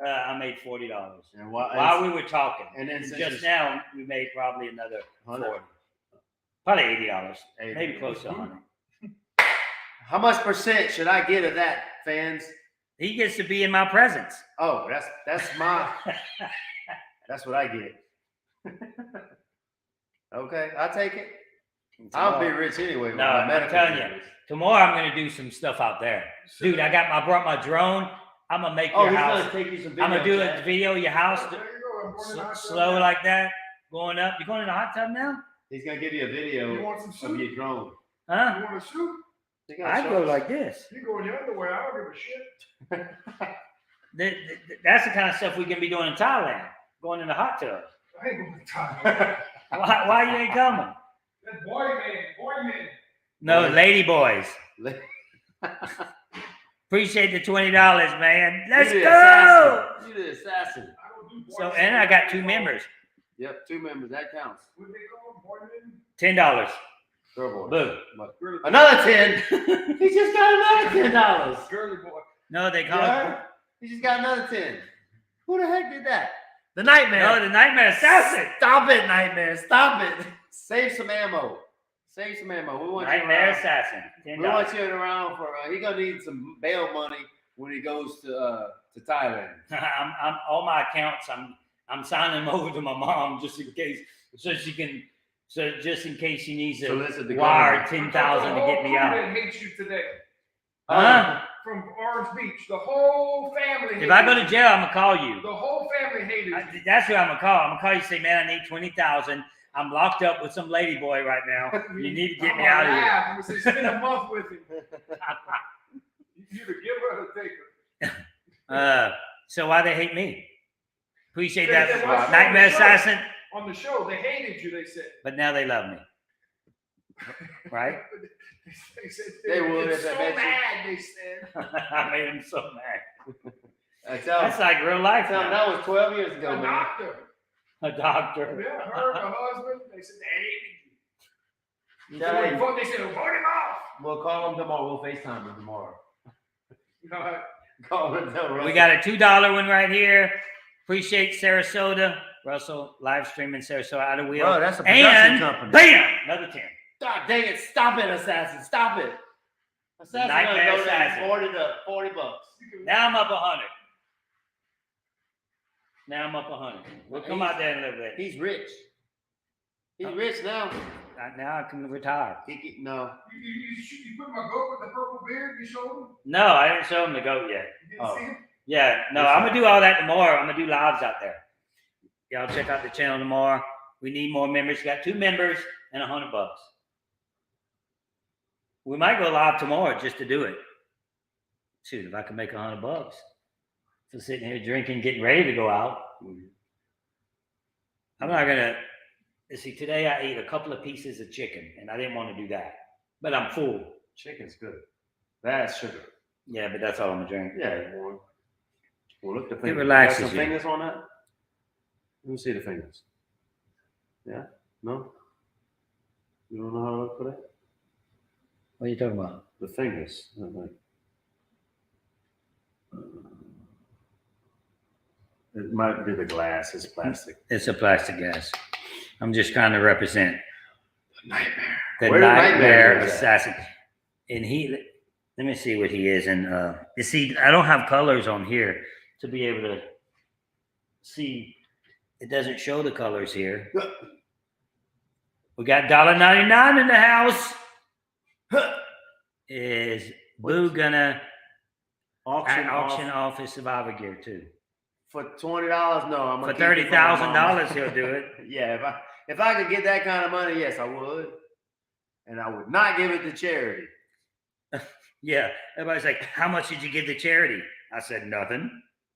I made $40. And While we were talking, and then just now we made probably another 100. 40, probably $80, 80. maybe close to 100. How much percent should I get of that, fans? He gets to be in my presence. Oh, that's my that's what I get. Okay, I'll take it. I'll be rich anyway. No, I'm telling you, tomorrow I'm gonna do some stuff out there, dude. I brought my drone. I'm gonna make Oh, your he's house. gonna take you some video. I'm gonna do Chad. a video of your house, There you go. I'm going in the hot tub slow now. like that, going up. You going in the hot tub now? He's gonna give you a You video want some of soup? your drone. Huh? You want a soup? He's gonna I show go us. like this. You go in your underwear. I don't give a shit. That's the kind of stuff we can be doing in Thailand. Going in the hot tub. I ain't going to Thailand. Why you ain't coming? That boy man. No, lady boys. You Appreciate the $20, man. Let's the go. assassin. You the assassin. I don't do boy So, men. and I got 2 members. Yep, 2 members. That counts. What they call them, boy men? $10. Girl boy. Boo. Girly, Another 10. He just got another $10. girly boy. No, they call Yeah. it. He just got another 10. Who the heck did that? The Nightmare. No, the Nightmare Assassin. Stop it, Nightmare. Stop it. Save some ammo. Save some ammo. We want Nightmare you around. Assassin. We want $10. you around for. He gonna need some bail money when he goes to Thailand. I'm all my accounts. I'm signing them over to my mom just in case, just in case she needs to Solicit the wire government. 10,000 to get me out. That hates you today. Huh? From Orange Beach. The whole family hated If I go to you. jail, I'm gonna call you. The whole family hated you. That's who I'm gonna call. I'm gonna call you and say, man, I need 20,000. I'm locked up with some lady boy right now. You need to get me out of here. I'm gonna say, spend a month with him. You either give her or take her. So why they hate me? Appreciate Yeah, that, yeah, why- Nightmare Assassin. On the show, they hated you, they said. But now they love me, right? They said They would it's if they so met you. mad, they said. I made them so mad. Tell That's him like real life that now. was 12 years A ago, man. doctor. A doctor. Yeah, her husband, they said they hated you. Yeah, Fuck, they said, vote him off. we'll call him tomorrow. We'll FaceTime him tomorrow. You know what? Call him. Tell Russell. We got a $2 one right here. Appreciate Sarasota. Russell live streaming Sarasota out of wheel. Bro, that's a production And company. bam, another 10. God dang it! Stop it, Assassin! Stop it! Assassin Nightmare gonna go down Assassin. $40 bucks. Now I'm up 100. Now I'm up 100. We'll come out there in a little bit. He's rich. He's rich now. Now I can retire. No. You put my goat with the purple beard, you showed him? No, I didn't show him the goat yet. You didn't see him? Yeah, no, I'm gonna do all that tomorrow. I'm gonna do lives out there. Y'all check out the channel tomorrow. We need more members. We got 2 members and $100. We might go live tomorrow just to do it. Shoot, if I can make $100 for sitting here drinking, getting ready to go out. I'm not gonna. See, today I ate a couple of pieces of chicken, and I didn't want to do that. But I'm full. Chicken's good. That's sugar. Yeah, but that's all I'm gonna drink. Yeah, boy. Well, look at the fingers. relaxes Got some you. fingers on that? Let me see the fingers. Yeah? No? You don't know how to look for that? What are you talking about? The fingers. It might be the glass. It's plastic. It's a plastic gas. I'm just trying to represent Nightmare. the Where the nightmare nightmare is at? assassin. And let me see what he is. And you see, I don't have colors on here to be able to see. It doesn't show the colors here. We got $1.99 in the house. Is Boo gonna auction off his survivor gear too? For $20? No, I'm For gonna keep it for my mama. $30,000, he'll do it. Yeah, if I could get that kind of money, yes, I would. And I would not give it to charity. Yeah, everybody's like, "How much did you give to charity?" I said, "Nothing."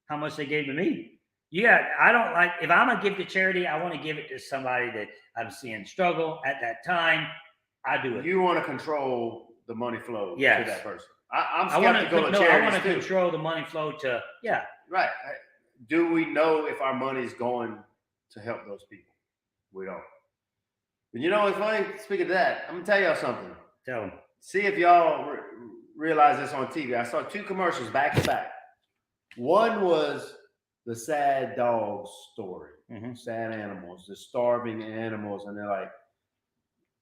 How much they gave to me? Yeah, I don't like. If I'm gonna give to charity, I want to give it to somebody that I'm seeing struggle at that time. I do it. You want to control the money flow Yes. to that person. I'm I want skeptical to. of No, I charities want to too. control the money flow to. Yeah, Right. Do we know if our money's going to help those people? We don't. But you know what's funny? Speaking of that, I'm gonna tell y'all something. tell them. See if y'all realize this on TV. I saw 2 commercials back to back. One was the sad dogs story, sad animals, the starving animals, and they're like,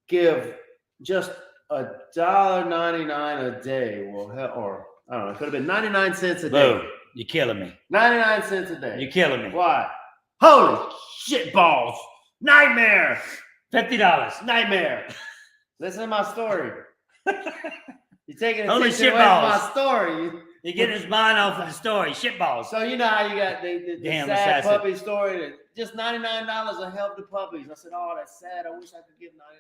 give just $1.99 a day will help, or I don't know, it could have been 99 cents a day. Boo, you're killing me. 99 cents a day. You're killing me. Why? Holy shit balls! Nightmare! $50. Nightmare! Listen to my story. You're taking Holy attention shit away from balls. my story. You're getting his mind off of the story. Shitballs. So you know how you got the Damn sad assassin. puppy story that just $99 will help the puppies. I said, oh, that's sad. I wish I could give 99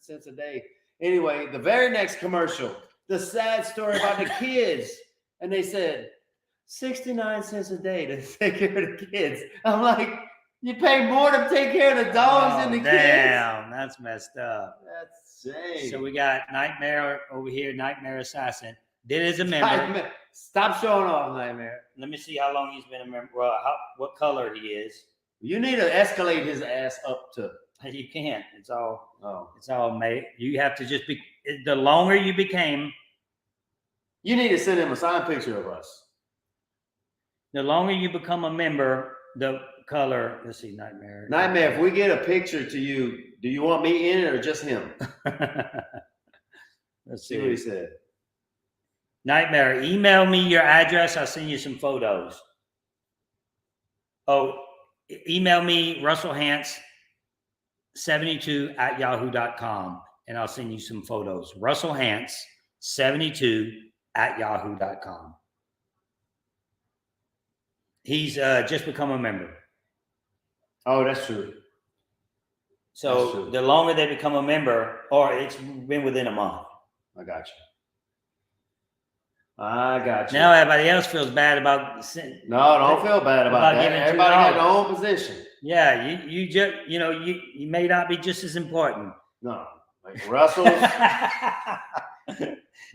cents a day. Anyway, the very next commercial, the sad story about the kids. And they said, 69 cents a day to take care of the kids. I'm like, you pay more to take care of the dogs than the kids? Damn, that's messed up. That's insane. So we got Nightmare over here, Nightmare Assassin. Did as a member. Nightmare. Stop showing off, Nightmare. Let me see how long he's been a member. Well, what color he is. You need to escalate his ass up to. You can't. It's all. Oh. It's all made. You have to just be. The longer you became, You need to send him a signed picture of us. the longer you become a member, the color. Let's see, Nightmare. Nightmare, if we get a picture to you, do you want me in it or just him? Let's See what he see. said. Nightmare, email me your address. I'll send you some photos. Oh, email me russellhance72@yahoo.com and I'll send you some photos. russellhance72@yahoo.com. He's just become a member. Oh, that's true. So That's true. the longer they become a member, or it's been within a month. I got you. I got you. Now everybody else feels bad about No, don't feel bad about that. giving Everybody got their $2. own position. Yeah, you just you may not be just as important. No, like Russell's.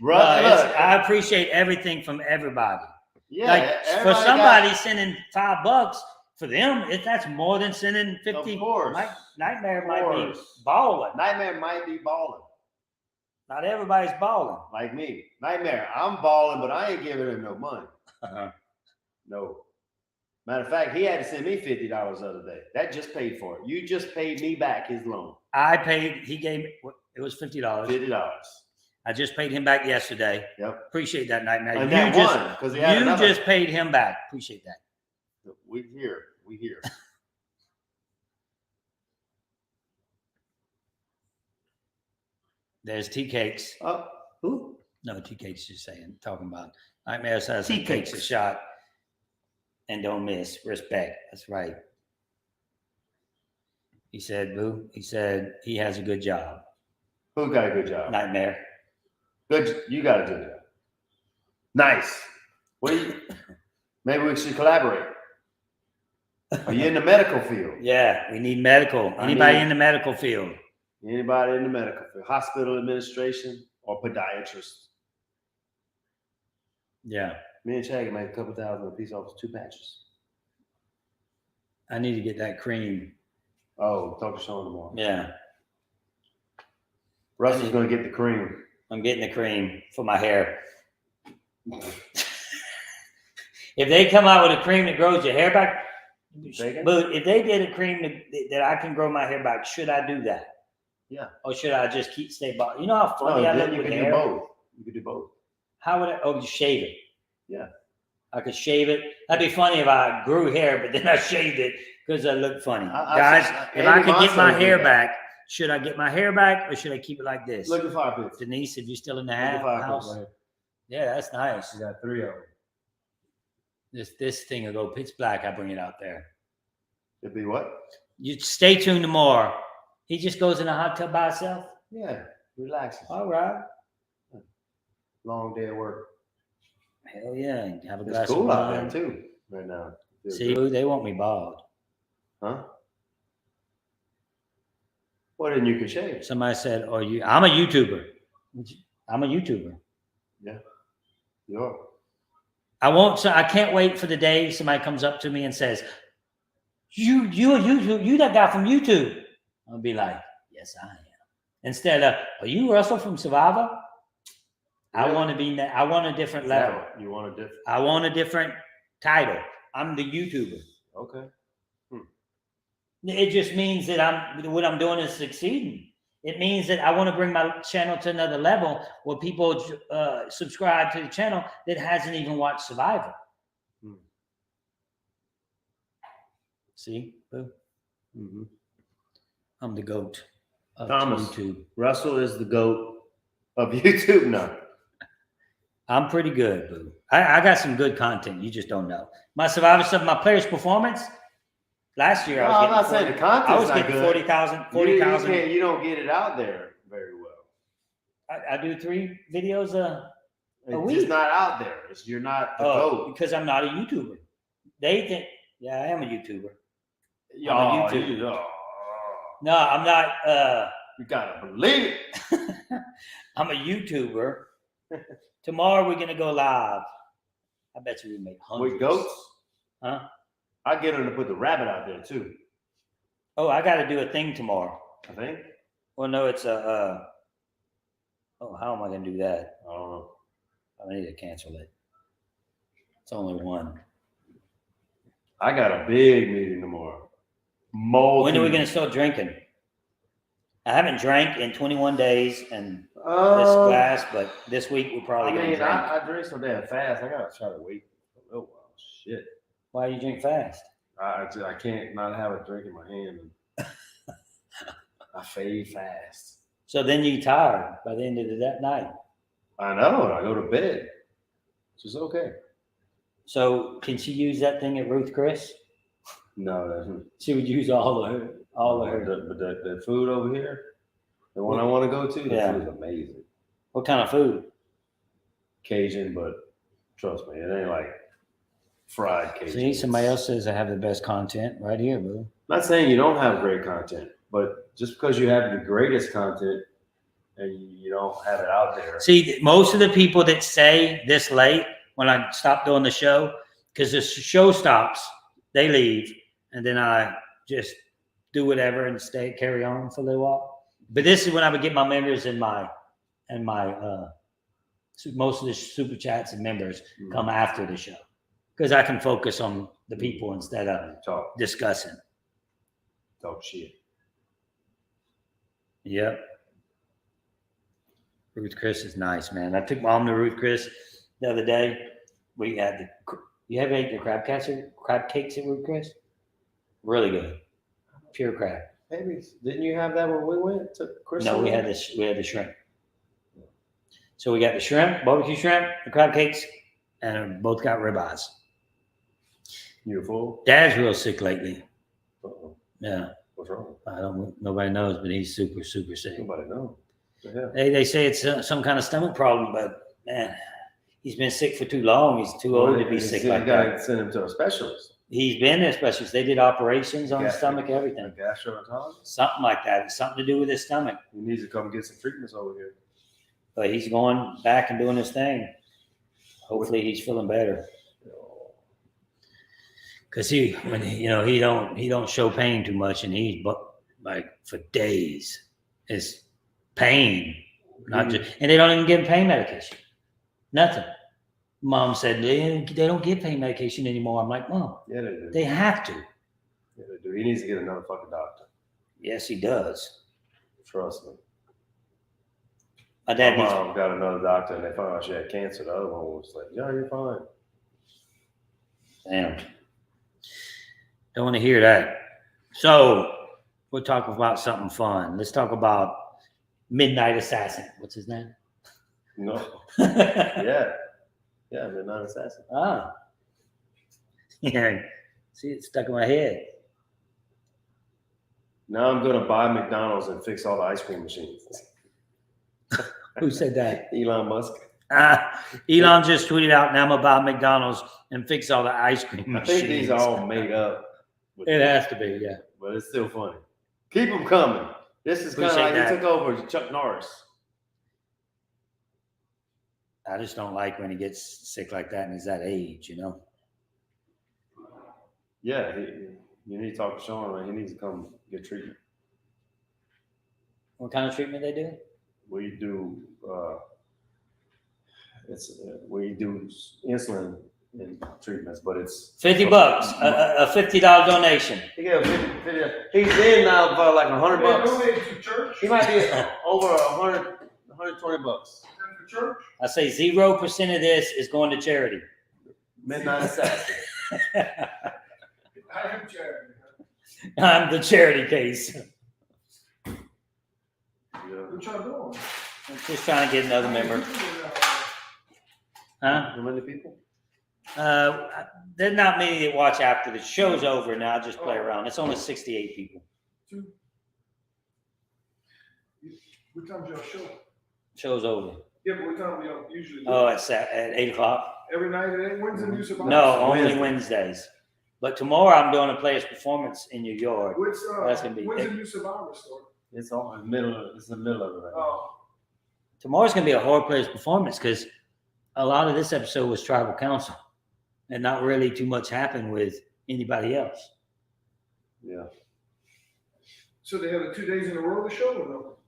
No, Look, I appreciate everything from everybody. yeah, Like for everybody somebody sending $5 for them, that's more than sending 50. Of course. Nightmare Of might be course. balling. Nightmare might be balling. Not everybody's balling. Like me. Nightmare. I'm balling, but I ain't giving him no money. Uh-huh. No. Matter of fact, he had to send me $50 the other day. That just paid for it. You just paid me back his loan. I paid, he gave me, it was $50. $50. I just paid him back yesterday. Yep. Appreciate that, Nightmare. And you that just, won, 'cause he had you another. just paid him back. Appreciate that. We here. We here. There's tea cakes. Who? No, tea cakes just saying, talking about Nightmare says Tea he takes a cakes. shot and don't miss. Respect. That's right. He said, boo. He said he has a good job. Who got a good job? Nightmare. Good. You got a good job. Nice. What do you? Maybe we should collaborate. Are you in the medical field? Yeah, we need medical. Anybody in the medical field? Anybody in the medical field? Hospital administration or podiatrist? Yeah. Me and Chad can make a couple thousand a piece off 2 patches. I need to get that cream. Oh, talk to Sean tomorrow. Yeah. Russell's gonna get the cream. I'm getting the cream for my hair. If they come out with a cream that grows your hair back, Taken? but if they did a cream that I can grow my hair back, should I do that? Yeah. Or should I just stay bald? You know how funny No, I then look you with can hair? do both. You could do both. How would I? Oh, just shave it. Yeah. I could shave it. That'd be funny if I grew hair, but then I shaved it because I look funny. I Guys, if I Andy could get my Monson hair did that. back, should I get my hair back or should I keep it like this? Look at 5 pits. Denise, if you're still in the Look at 5 house, pits right here. yeah, that's nice. You got 3 of them. This thing will go pitch black. I bring it out there. It'd be what? You stay tuned tomorrow. He just goes in a hot tub by himself. Yeah. Relaxes. All right. Long day at work. Hell yeah. Have a It's glass cool of out there wine. too right now. Feels See, good. they want me bald. Huh? Well, then you can shave. Somebody said, "Oh, you." I'm a YouTuber. I'm a YouTuber. You are. I won't. So I can't wait for the day somebody comes up to me and says, "You a YouTube? You that guy from YouTube?" I'll be like, "Yes, I am." Instead of, "Are you Russell from Survivor?" I Really? want to be. I want a different Is that level. what you want a different? I want a different title. I'm the YouTuber. Okay. It just means that what I'm doing is succeeding. It means that I want to bring my channel to another level where people subscribe to the channel that hasn't even watched Survivor. See, boo? Mm-hmm. I'm the GOAT of Thomas. YouTube. Russell is the GOAT of YouTube now. I'm pretty good, boo. I got some good content. You just don't know. My Survivor stuff, my players' performance. Last year, No, I'm not saying the content's I was not getting good. 40,000. 40,000. You don't get it out there very well. I do 3 videos It's week. just not out there. You're not the GOAT. because I'm not a YouTuber. They think, yeah, I am a YouTuber. Oh, I'm a YouTuber. oh. No, I'm not. You gotta believe it. I'm a YouTuber. Tomorrow we're gonna go live. I bet you we make hundreds. With goats? Huh? I get them to put the rabbit out there too. Oh, I got to do a thing tomorrow. I think. Well, no, it's a. Oh, how am I gonna do that? I don't know. I need to cancel it. It's only one. I got a big meeting tomorrow. When are we gonna start drinking? I haven't drank in 21 days, and this glass, but this week we're probably gonna drink. I drink so damn fast. I gotta try to wait for a little while. Shit. Why you drink fast? I can't not have a drink in my hand. And I fade fast. So then you're tired by the end of that night. I know. I go to bed. Which is okay. So can she use that thing at Ruth Chris? No, that's not. She would use all of her. But the food over here, the one I want to go to, the Yeah. food is amazing. What kind of food? Cajun, but trust me, it ain't like fried Cajun. See, somebody else says I have the best content right here, boo. Not saying you don't have great content, but just because you have the greatest content and you don't have it out there. See, most of the people that say this late when I stop doing the show, because the show stops, they leave, and then I just do whatever and carry on for a little while. But this is when I would get my members and my and my most of the super chats and members come after the show because I can focus on the people instead of discussing. Talk shit. Yep. Ruth Chris is nice, man. I took Mom to Ruth Chris the other day. We had you ever ate the crab cakes at Ruth Chris? Really good. Pure crab. Maybe didn't you have that when we went to Chris? No, we had the shrimp. So we got the shrimp, barbecue shrimp, the crab cakes, and both got ribeyes. You're full? Dad's real sick lately. Uh-oh. Yeah. What's wrong? Nobody knows, but he's super, super sick. Nobody knows. They say it's some kind of stomach problem, but man, he's been sick for too long. He's too old to be sick like that. You gotta send him to a specialist. He's been there, specialist. They did operations on his stomach, everything. A gastroenterologist? Something like that. It's something to do with his stomach. He needs to come get some treatments over here. But he's going back and doing his thing. Hopefully he's feeling better. Cause he don't show pain too much, and he's like for days. It's pain, not just, and they don't even give him pain medication. Nothing. Mom said they don't give pain medication anymore. I'm like, Mom, yeah, they do. They have to. Yeah, they do. He needs to get another fucking doctor. Yes, he does. Trust me. My dad mom got another doctor, and they found out she had cancer. The other one was like, "Yeah, you're fine." Damn. Don't want to hear that. So we'll talk about something fun. Let's talk about Midnight Assassin. What's his name? No. Yeah, Midnight Assassin. Ah. Yeah. See, it's stuck in my head. Now I'm gonna buy McDonald's and fix all the ice cream machines. Who said that? Elon Musk. Elon just tweeted out, now I'm about McDonald's and fix all the ice cream machines. I think these are all made up. It has to be, yeah. But it's still funny. Keep them coming. This is kind of like he took over Chuck Norris. I just don't like when he gets sick like that and he's that age, you know? Yeah, you need to talk to Sean. Man. He needs to come get treatment. What kind of treatment they do? We do we do insulin in treatments, but it's $50, a $50 donation. He gave 50. He's in now for like $100. To church? He might be over $120. For church? I say 0% of this is going to charity. Midnight Assassin. I am charity. I'm the charity case. Yeah. What y'all doing? I'm just trying to get another member. Huh? How many people? There's not many that watch after the show's over now. I just play around. It's only 68 people. What time's y'all show? Show's over. Yeah, but what time y'all usually do? Oh, it's at 8 o'clock. Every night at 8? When's the new Survivor? No, only Wednesdays. But tomorrow I'm doing a player's performance in New York. That's gonna be when's the new Survivor start? It's all in the middle. It's in the middle of it right now. Oh. Tomorrow's gonna be a horror player's performance because a lot of this episode was tribal council, and not really too much happened with anybody else. Yeah. So they have it 2 days in a row, the show, or no?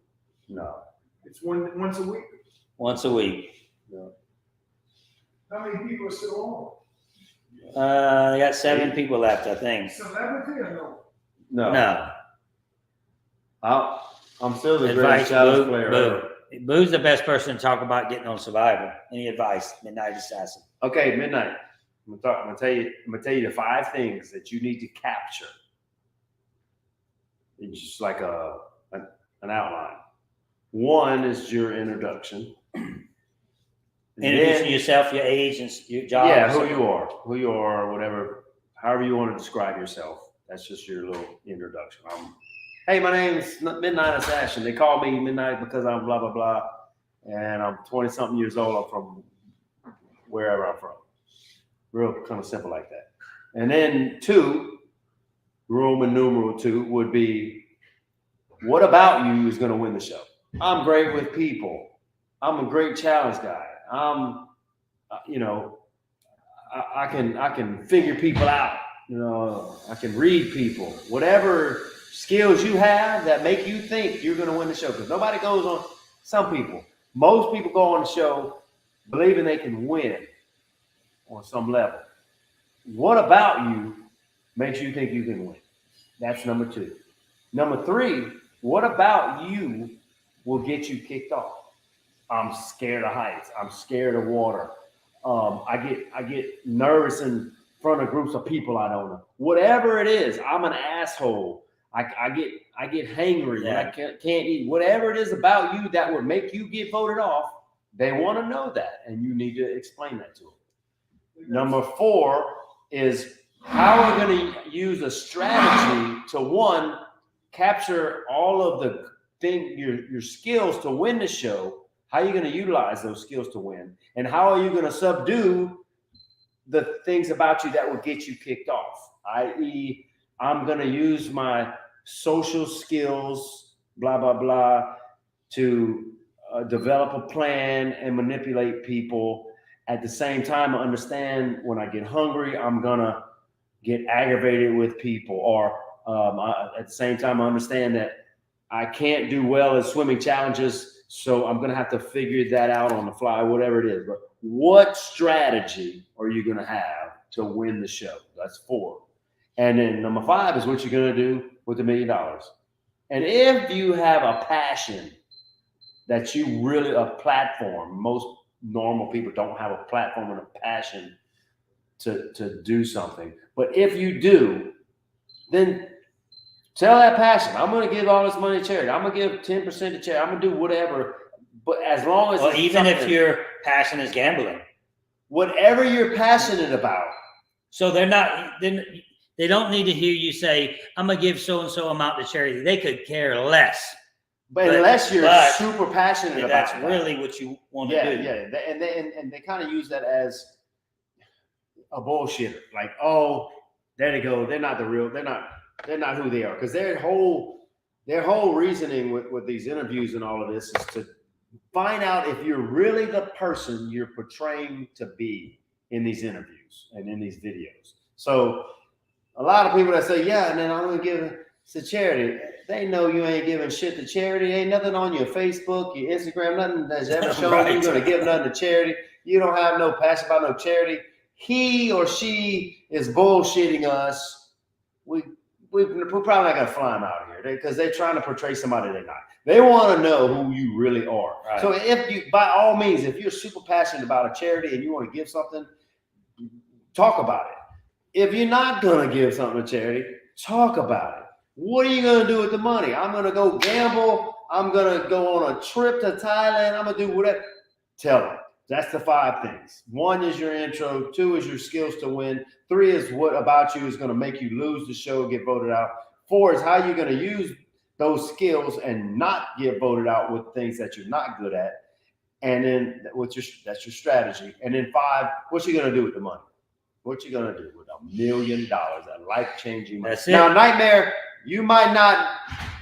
No. It's once a week? Once a week. Yeah. How many people are still on? They got 7 people left, I think. Celebrity or no? No. I'm still the Advice, greatest challenge Boo, player Boo. ever. Boo's the best person to talk about getting on Survivor. Any advice, Midnight Assassin? Okay, Midnight. I'm gonna tell you the 5 things that you need to capture. It's just like an outline. 1 is your introduction. Introducing yourself, your age, and your job. Yeah, who you are, whatever, however you want to describe yourself. That's just your little introduction. Hey, my name's Midnight Assassin. They call me Midnight because I'm blah, blah, blah. And I'm 20-something years old. I'm from wherever I'm from. Real kind of simple like that. And then 2, Roman numeral 2 would be, what about you is going to win the show? I'm great with people. I'm a great challenge guy. I can figure people out. I can read people. Whatever skills you have that make you think you're going to win the show, because nobody goes on. Some people Most people go on the show believing they can win on some level. What about you makes you think you can win? That's number 2. Number 3, what about you will get you kicked off? I'm scared of heights. I'm scared of water. I get nervous in front of groups of people I don't know. Whatever it is, I'm an asshole. I get hangry and I can't eat. Whatever it is about you that would make you get voted off, they want to know that, and you need to explain that to them. Number 4 is how we're going to use a strategy to, one, capture all of the your skills to win the show. How are you going to utilize those skills to win? And how are you going to subdue the things about you that will get you kicked off? I.e., I'm going to use my social skills, blah, blah, blah, to develop a plan and manipulate people. At the same time, I understand when I get hungry, I'm going to get aggravated with people. Or at the same time, I understand that I can't do well at swimming challenges, so I'm going to have to figure that out on the fly, whatever it is. But what strategy are you going to have to win the show? That's 4. And then number 5 is what you're going to do with $1 million. And if you have a passion that you really, a platform, most normal people don't have a platform and a passion to do something. But if you do, then tell that passion. I'm going to give all this money to charity. I'm going to give 10% to charity. I'm going to do whatever. But as long as even if your passion is gambling, whatever you're passionate about. So they don't need to hear you say, I'm going to give so-and-so amount to charity. They could care less. But unless you're super passionate about that's really what you want to do. Yeah. And they kind of use that as a bullshitter. Like, oh, there they go. They're not the real, they're not who they are. Because their whole reasoning with these interviews and all of this is to find out if you're really the person you're portraying to be in these interviews and in these videos. So a lot of people that say, yeah, and then I'm going to give it to charity. They know you ain't giving shit to charity. Ain't nothing on your Facebook, your Instagram, nothing that's ever shown Right. you're going to give nothing to charity. You don't have no passion about no charity. He or she is bullshitting us. We're probably not going to fly them out here because they're trying to portray somebody they're not. They want to know who you really are. Right. So if you, by all means, if you're super passionate about a charity and you want to give something, talk about it. If you're not going to give something to charity, talk about it. What are you going to do with the money? I'm going to go gamble. I'm going to go on a trip to Thailand. I'm going to do whatever. Tell them. That's the 5 things. 1 is your intro. 2 is your skills to win. 3 is what about you is going to make you lose the show, get voted out. 4 is how you're going to use those skills and not get voted out with things that you're not good at. And then that's your strategy. And then 5, what you going to do with the money? What you going to do with $1 million, a life-changing money? Now, Nightmare, you might not,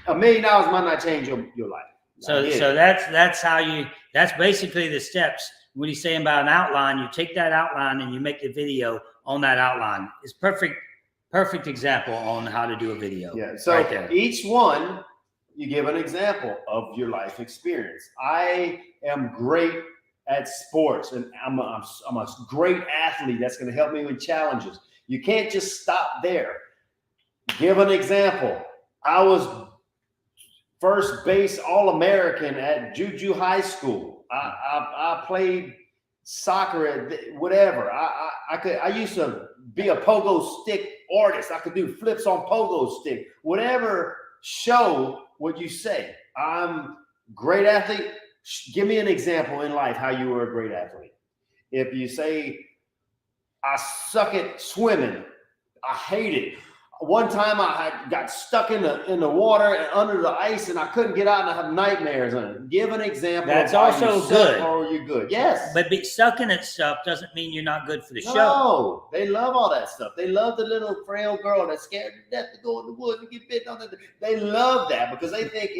$1 million might not change your life. So that's how you, that's basically the steps. When he's saying about an outline, you take that outline and you make the video on that outline. It's perfect example on how to do a video. Yeah. So right there. Each one, you give an example of your life experience. I am great at sports and I'm a great athlete. That's going to help me with challenges. You can't just stop there. Give an example. I was first base All-American at Juju High School. I played soccer at whatever. I used to be a pogo stick artist. I could do flips on pogo stick. Whatever show what you say. I'm great athlete. Give me an example in life how you were a great athlete. If you say I suck at swimming, I hate it. One time I got stuck in the water and under the ice and I couldn't get out and I have nightmares on it. Give an example. That's also good. Or you're good. Yes. But sucking at stuff doesn't mean you're not good for the show. No, they love all that stuff. They love the little frail girl that's scared to death to go in the woods and get bitten on the. They love that because they think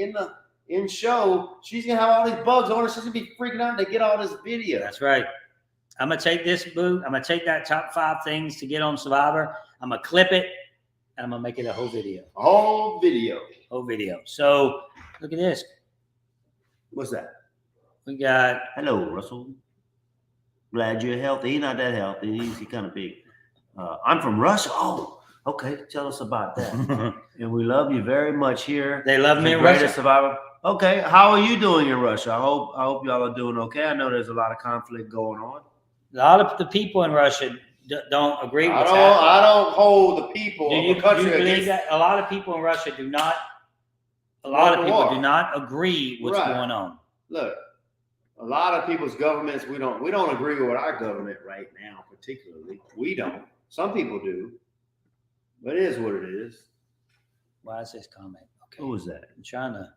in show she's gonna have all these bugs on her. She's gonna be freaking out. They get all this video. That's right. I'm gonna take this boot. I'm gonna take that top 5 things to get on Survivor. I'm gonna clip it. And I'm going to make it a whole video. Whole video. So look at this. What's that? We got Hello, Russell. Glad you're healthy. He's not that healthy. He's kind of big. I'm from Russia. Oh, okay. Tell us about that. And we love you very much here. They love me in Greatest Russia. Survivor. Okay, how are you doing in Russia? I hope y'all are doing okay. I know there's a lot of conflict going on. A lot of the people in Russia don't agree with that. I don't hold the people Do of you, the country do you believe against that? A lot of people in Russia do not. A lot of people war. do not agree what's Right. going on. Look, a lot of people's governments, we don't agree with our government right now, particularly. We don't. Some people do. But it is what it is. Why is this comment? Okay. Who was that? I'm trying to.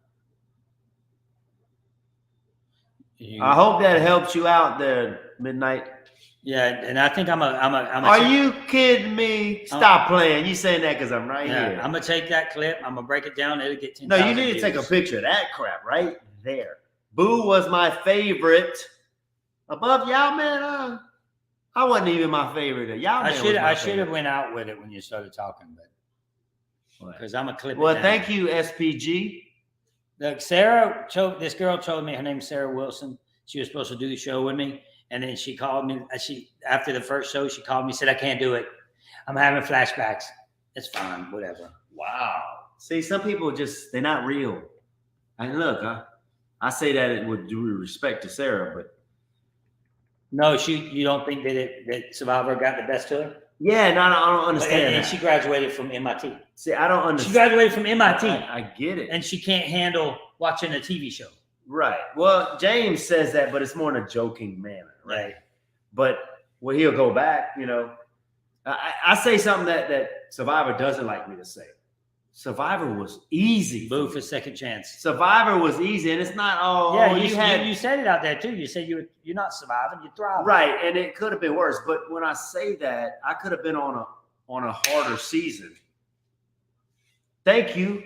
I hope that helps you out there, Midnight. Yeah, and I think I'm a. Are you kidding me? Stop playing. You saying that because I'm right here. I'm gonna take that clip. I'm gonna break it down. It'll get 10,000 No, you need to take a picture of that crap right there. Boo was my favorite. Above Y'all Man, I wasn't even my favorite. Y'all Man I should have went out with it when you started talking, but because I'm a clip. Well, thank you, SPG. Look, this girl told me her name's Sarah Wilson. She was supposed to do the show with me, and then she called me. After the first show, she called me, said I can't do it. I'm having flashbacks. It's fine, whatever. Wow. See, some people they're not real. And look, I say that with due respect to Sarah, but no, you don't think that Survivor got the best to her? Yeah, no, I don't understand. And she graduated from MIT. See, I don't understand. She graduated from MIT. I get it. And she can't handle watching a TV show. Right. Well, James says that, but it's more in a joking manner, right? But he'll go back, I say something that Survivor doesn't like me to say. Survivor was easy. Boo for second chance. Survivor was easy, and it's not you said it out there too. You said you're not surviving, you're thriving. Right, and it could have been worse. But when I say that, I could have been on a harder season. Thank you,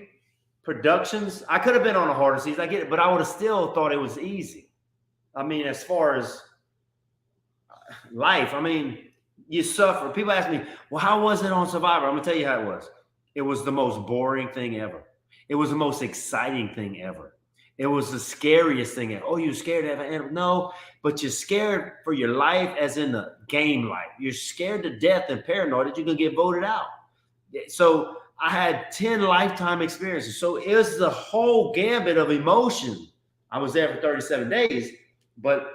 productions. I could have been on a harder season. I get it, but I would have still thought it was easy. I mean, as far as life, you suffer. People ask me, well, how was it on Survivor? I'm gonna tell you how it was. It was the most boring thing ever. It was the most exciting thing ever. It was the scariest thing ever. Oh, you're scared to have an animal? No, but you're scared for your life as in the game life. You're scared to death and paranoid that you're going to get voted out. So I had 10 lifetime experiences. So it was the whole gambit of emotion. I was there for 37 days, but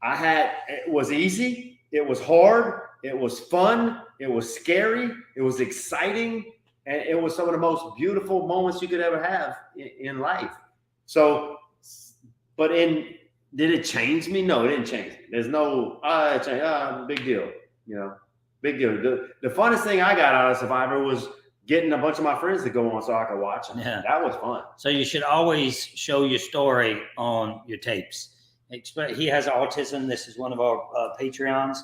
it was easy. It was hard. It was fun. It was scary. It was exciting. And it was some of the most beautiful moments you could ever have in life. So, did it change me? No, it didn't change me. There's no, big deal, big deal. The funnest thing I got out of Survivor was getting a bunch of my friends to go on so I could watch them. Yeah. That was fun. So you should always show your story on your tapes. He has autism. This is one of our Patreons.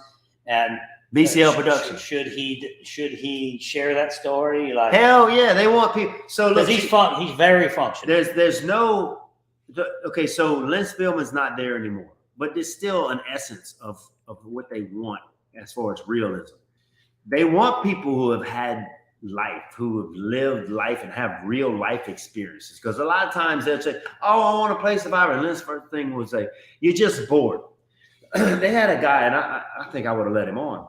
And BCL Productions. Should he share that story? Like, hell yeah, they want people. So look, he's very functional. There's no. Okay, so Lynn Spillman's not there anymore, but there's still an essence of what they want as far as realism. They want people who have had life, who have lived life and have real life experiences. Because a lot of times they'll say, "Oh, I want to play Survivor." And Lynn's first thing would say, "You're just bored." They had a guy, and I think I would have let him on.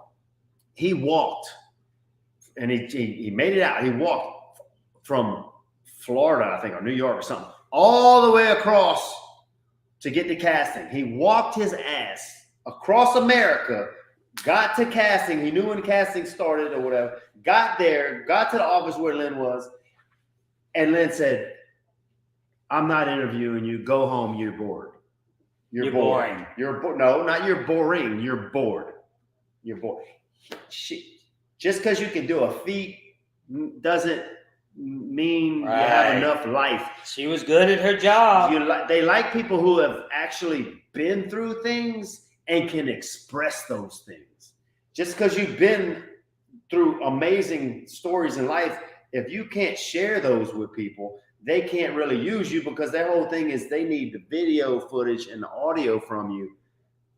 He walked, and he made it out. He walked from Florida, I think, or New York or something, all the way across to get to casting. He walked his ass across America, got to casting. He knew when casting started or whatever. Got there, got to the office where Lynn was, and Lynn said, "I'm not interviewing you. Go home. You're bored. You're boring. No, not you're boring. You're bored. You're bored." Just because you can do a feat doesn't mean you have enough life. She was good at her job. They like people who have actually been through things and can express those things. Just because you've been through amazing stories in life, if you can't share those with people, they can't really use you, because their whole thing is they need the video footage and the audio from you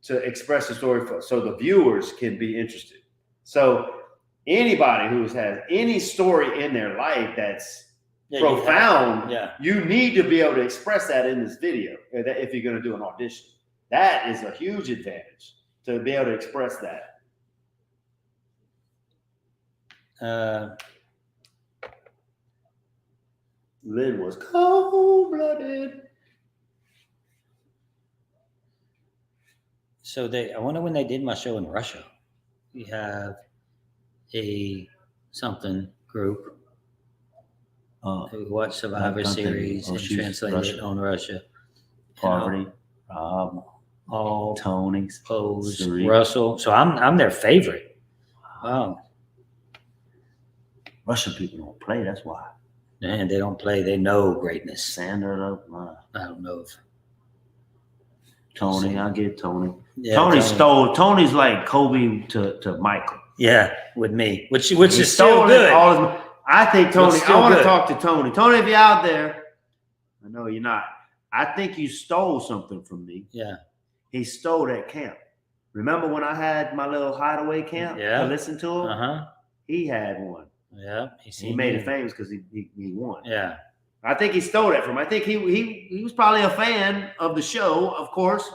to express the story so the viewers can be interested. So anybody who's had any story in their life that's profound, you need to be able to express that in this video if you're going to do an audition. That is a huge advantage to be able to express that. Lynn was cold-blooded. So I wonder when they did my show in Russia. We have a something group who watch Survivor Series and translate it on Russia. Poverty, Rob, all Tony's, Pose, Suri. Russell. So I'm their favorite. Wow. Russian people don't play, that's why. Man, they don't play. They know greatness. Sandra, I don't know if Tony, I get Tony. Yeah, Tony stole. Tony's like Kobe to Michael. Yeah, with me, which He is still stole good. I think Tony. It's still I want to good. talk to Tony. Tony, if you're out there, I know you're not. I think you stole something from me. Yeah. He stole that camp. Remember when I had my little hideaway camp to listen to him? Uh-huh. He had one. Yeah. He made it famous because he won. Yeah. I think he stole that from him. I think he was probably a fan of the show, of course,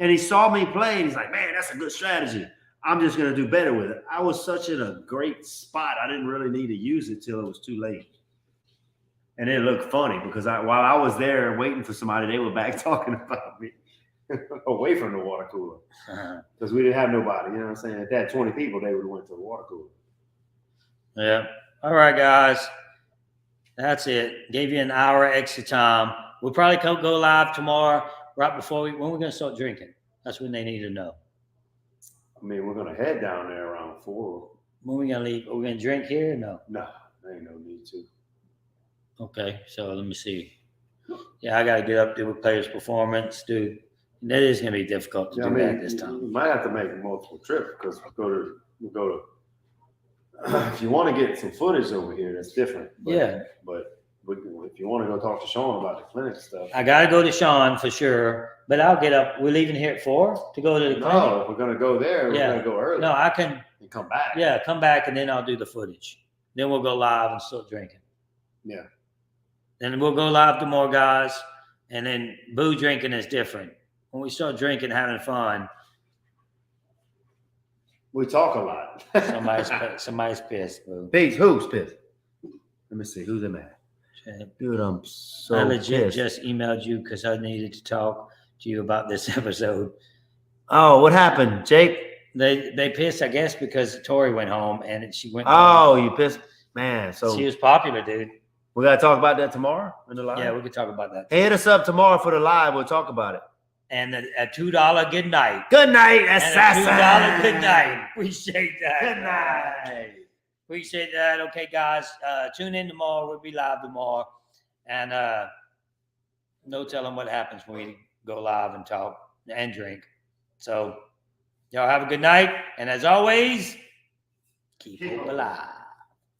and he saw me play and he's like, man, that's a good strategy. I'm just going to do better with it. I was such in a great spot. I didn't really need to use it till it was too late. And it looked funny because while I was there waiting for somebody, they were back talking about me away from the water cooler because we didn't have nobody. You know what I'm saying? If they had 20 people, they would have went to the water cooler. Yeah. All right, guys. That's it. Gave you an hour extra time. We'll probably go live tomorrow right before when we're going to start drinking. That's when they need to know. I mean, we're going to head down there around 4. When are we going to leave? Are we going to drink here or no? No, there ain't no need to. Okay, so let me see. Yeah, I got to get up, do a player's performance, dude. That is going to be difficult to do that this time. You might have to make multiple trips because we go to. If you want to get some footage over here, that's different. But if you want to go talk to Sean about the clinic stuff, I got to go to Sean for sure. But I'll get up. We're leaving here at 4 to go to the clinic. No, if we're going to go there, we're going to go early. No, I can. And come back. Yeah, come back and then I'll do the footage. Then we'll go live and start drinking. Yeah. Then we'll go live to more guys. And then boo drinking is different. When we start drinking, having fun, we talk a lot. somebody's pissed, boo. Peace. Who's pissed? Let me see. Who's the man? Dude, I'm so I legit pissed. just emailed you because I needed to talk to you about this episode. Oh, what happened, Jake? They pissed, I guess, because Tori went home and she went. Oh, you pissed, man. So she was popular, dude. We gotta talk about that tomorrow in the live. Yeah, we could talk about that. Hit us up tomorrow for the live. We'll talk about it. And a $2 good night. Good night, assassin. And a $2 good night. Appreciate that. Good night. Appreciate that. Okay, guys, tune in tomorrow. We'll be live tomorrow, and no telling what happens when we go live and talk and drink. So, y'all have a good night, and as always, keep hope alive.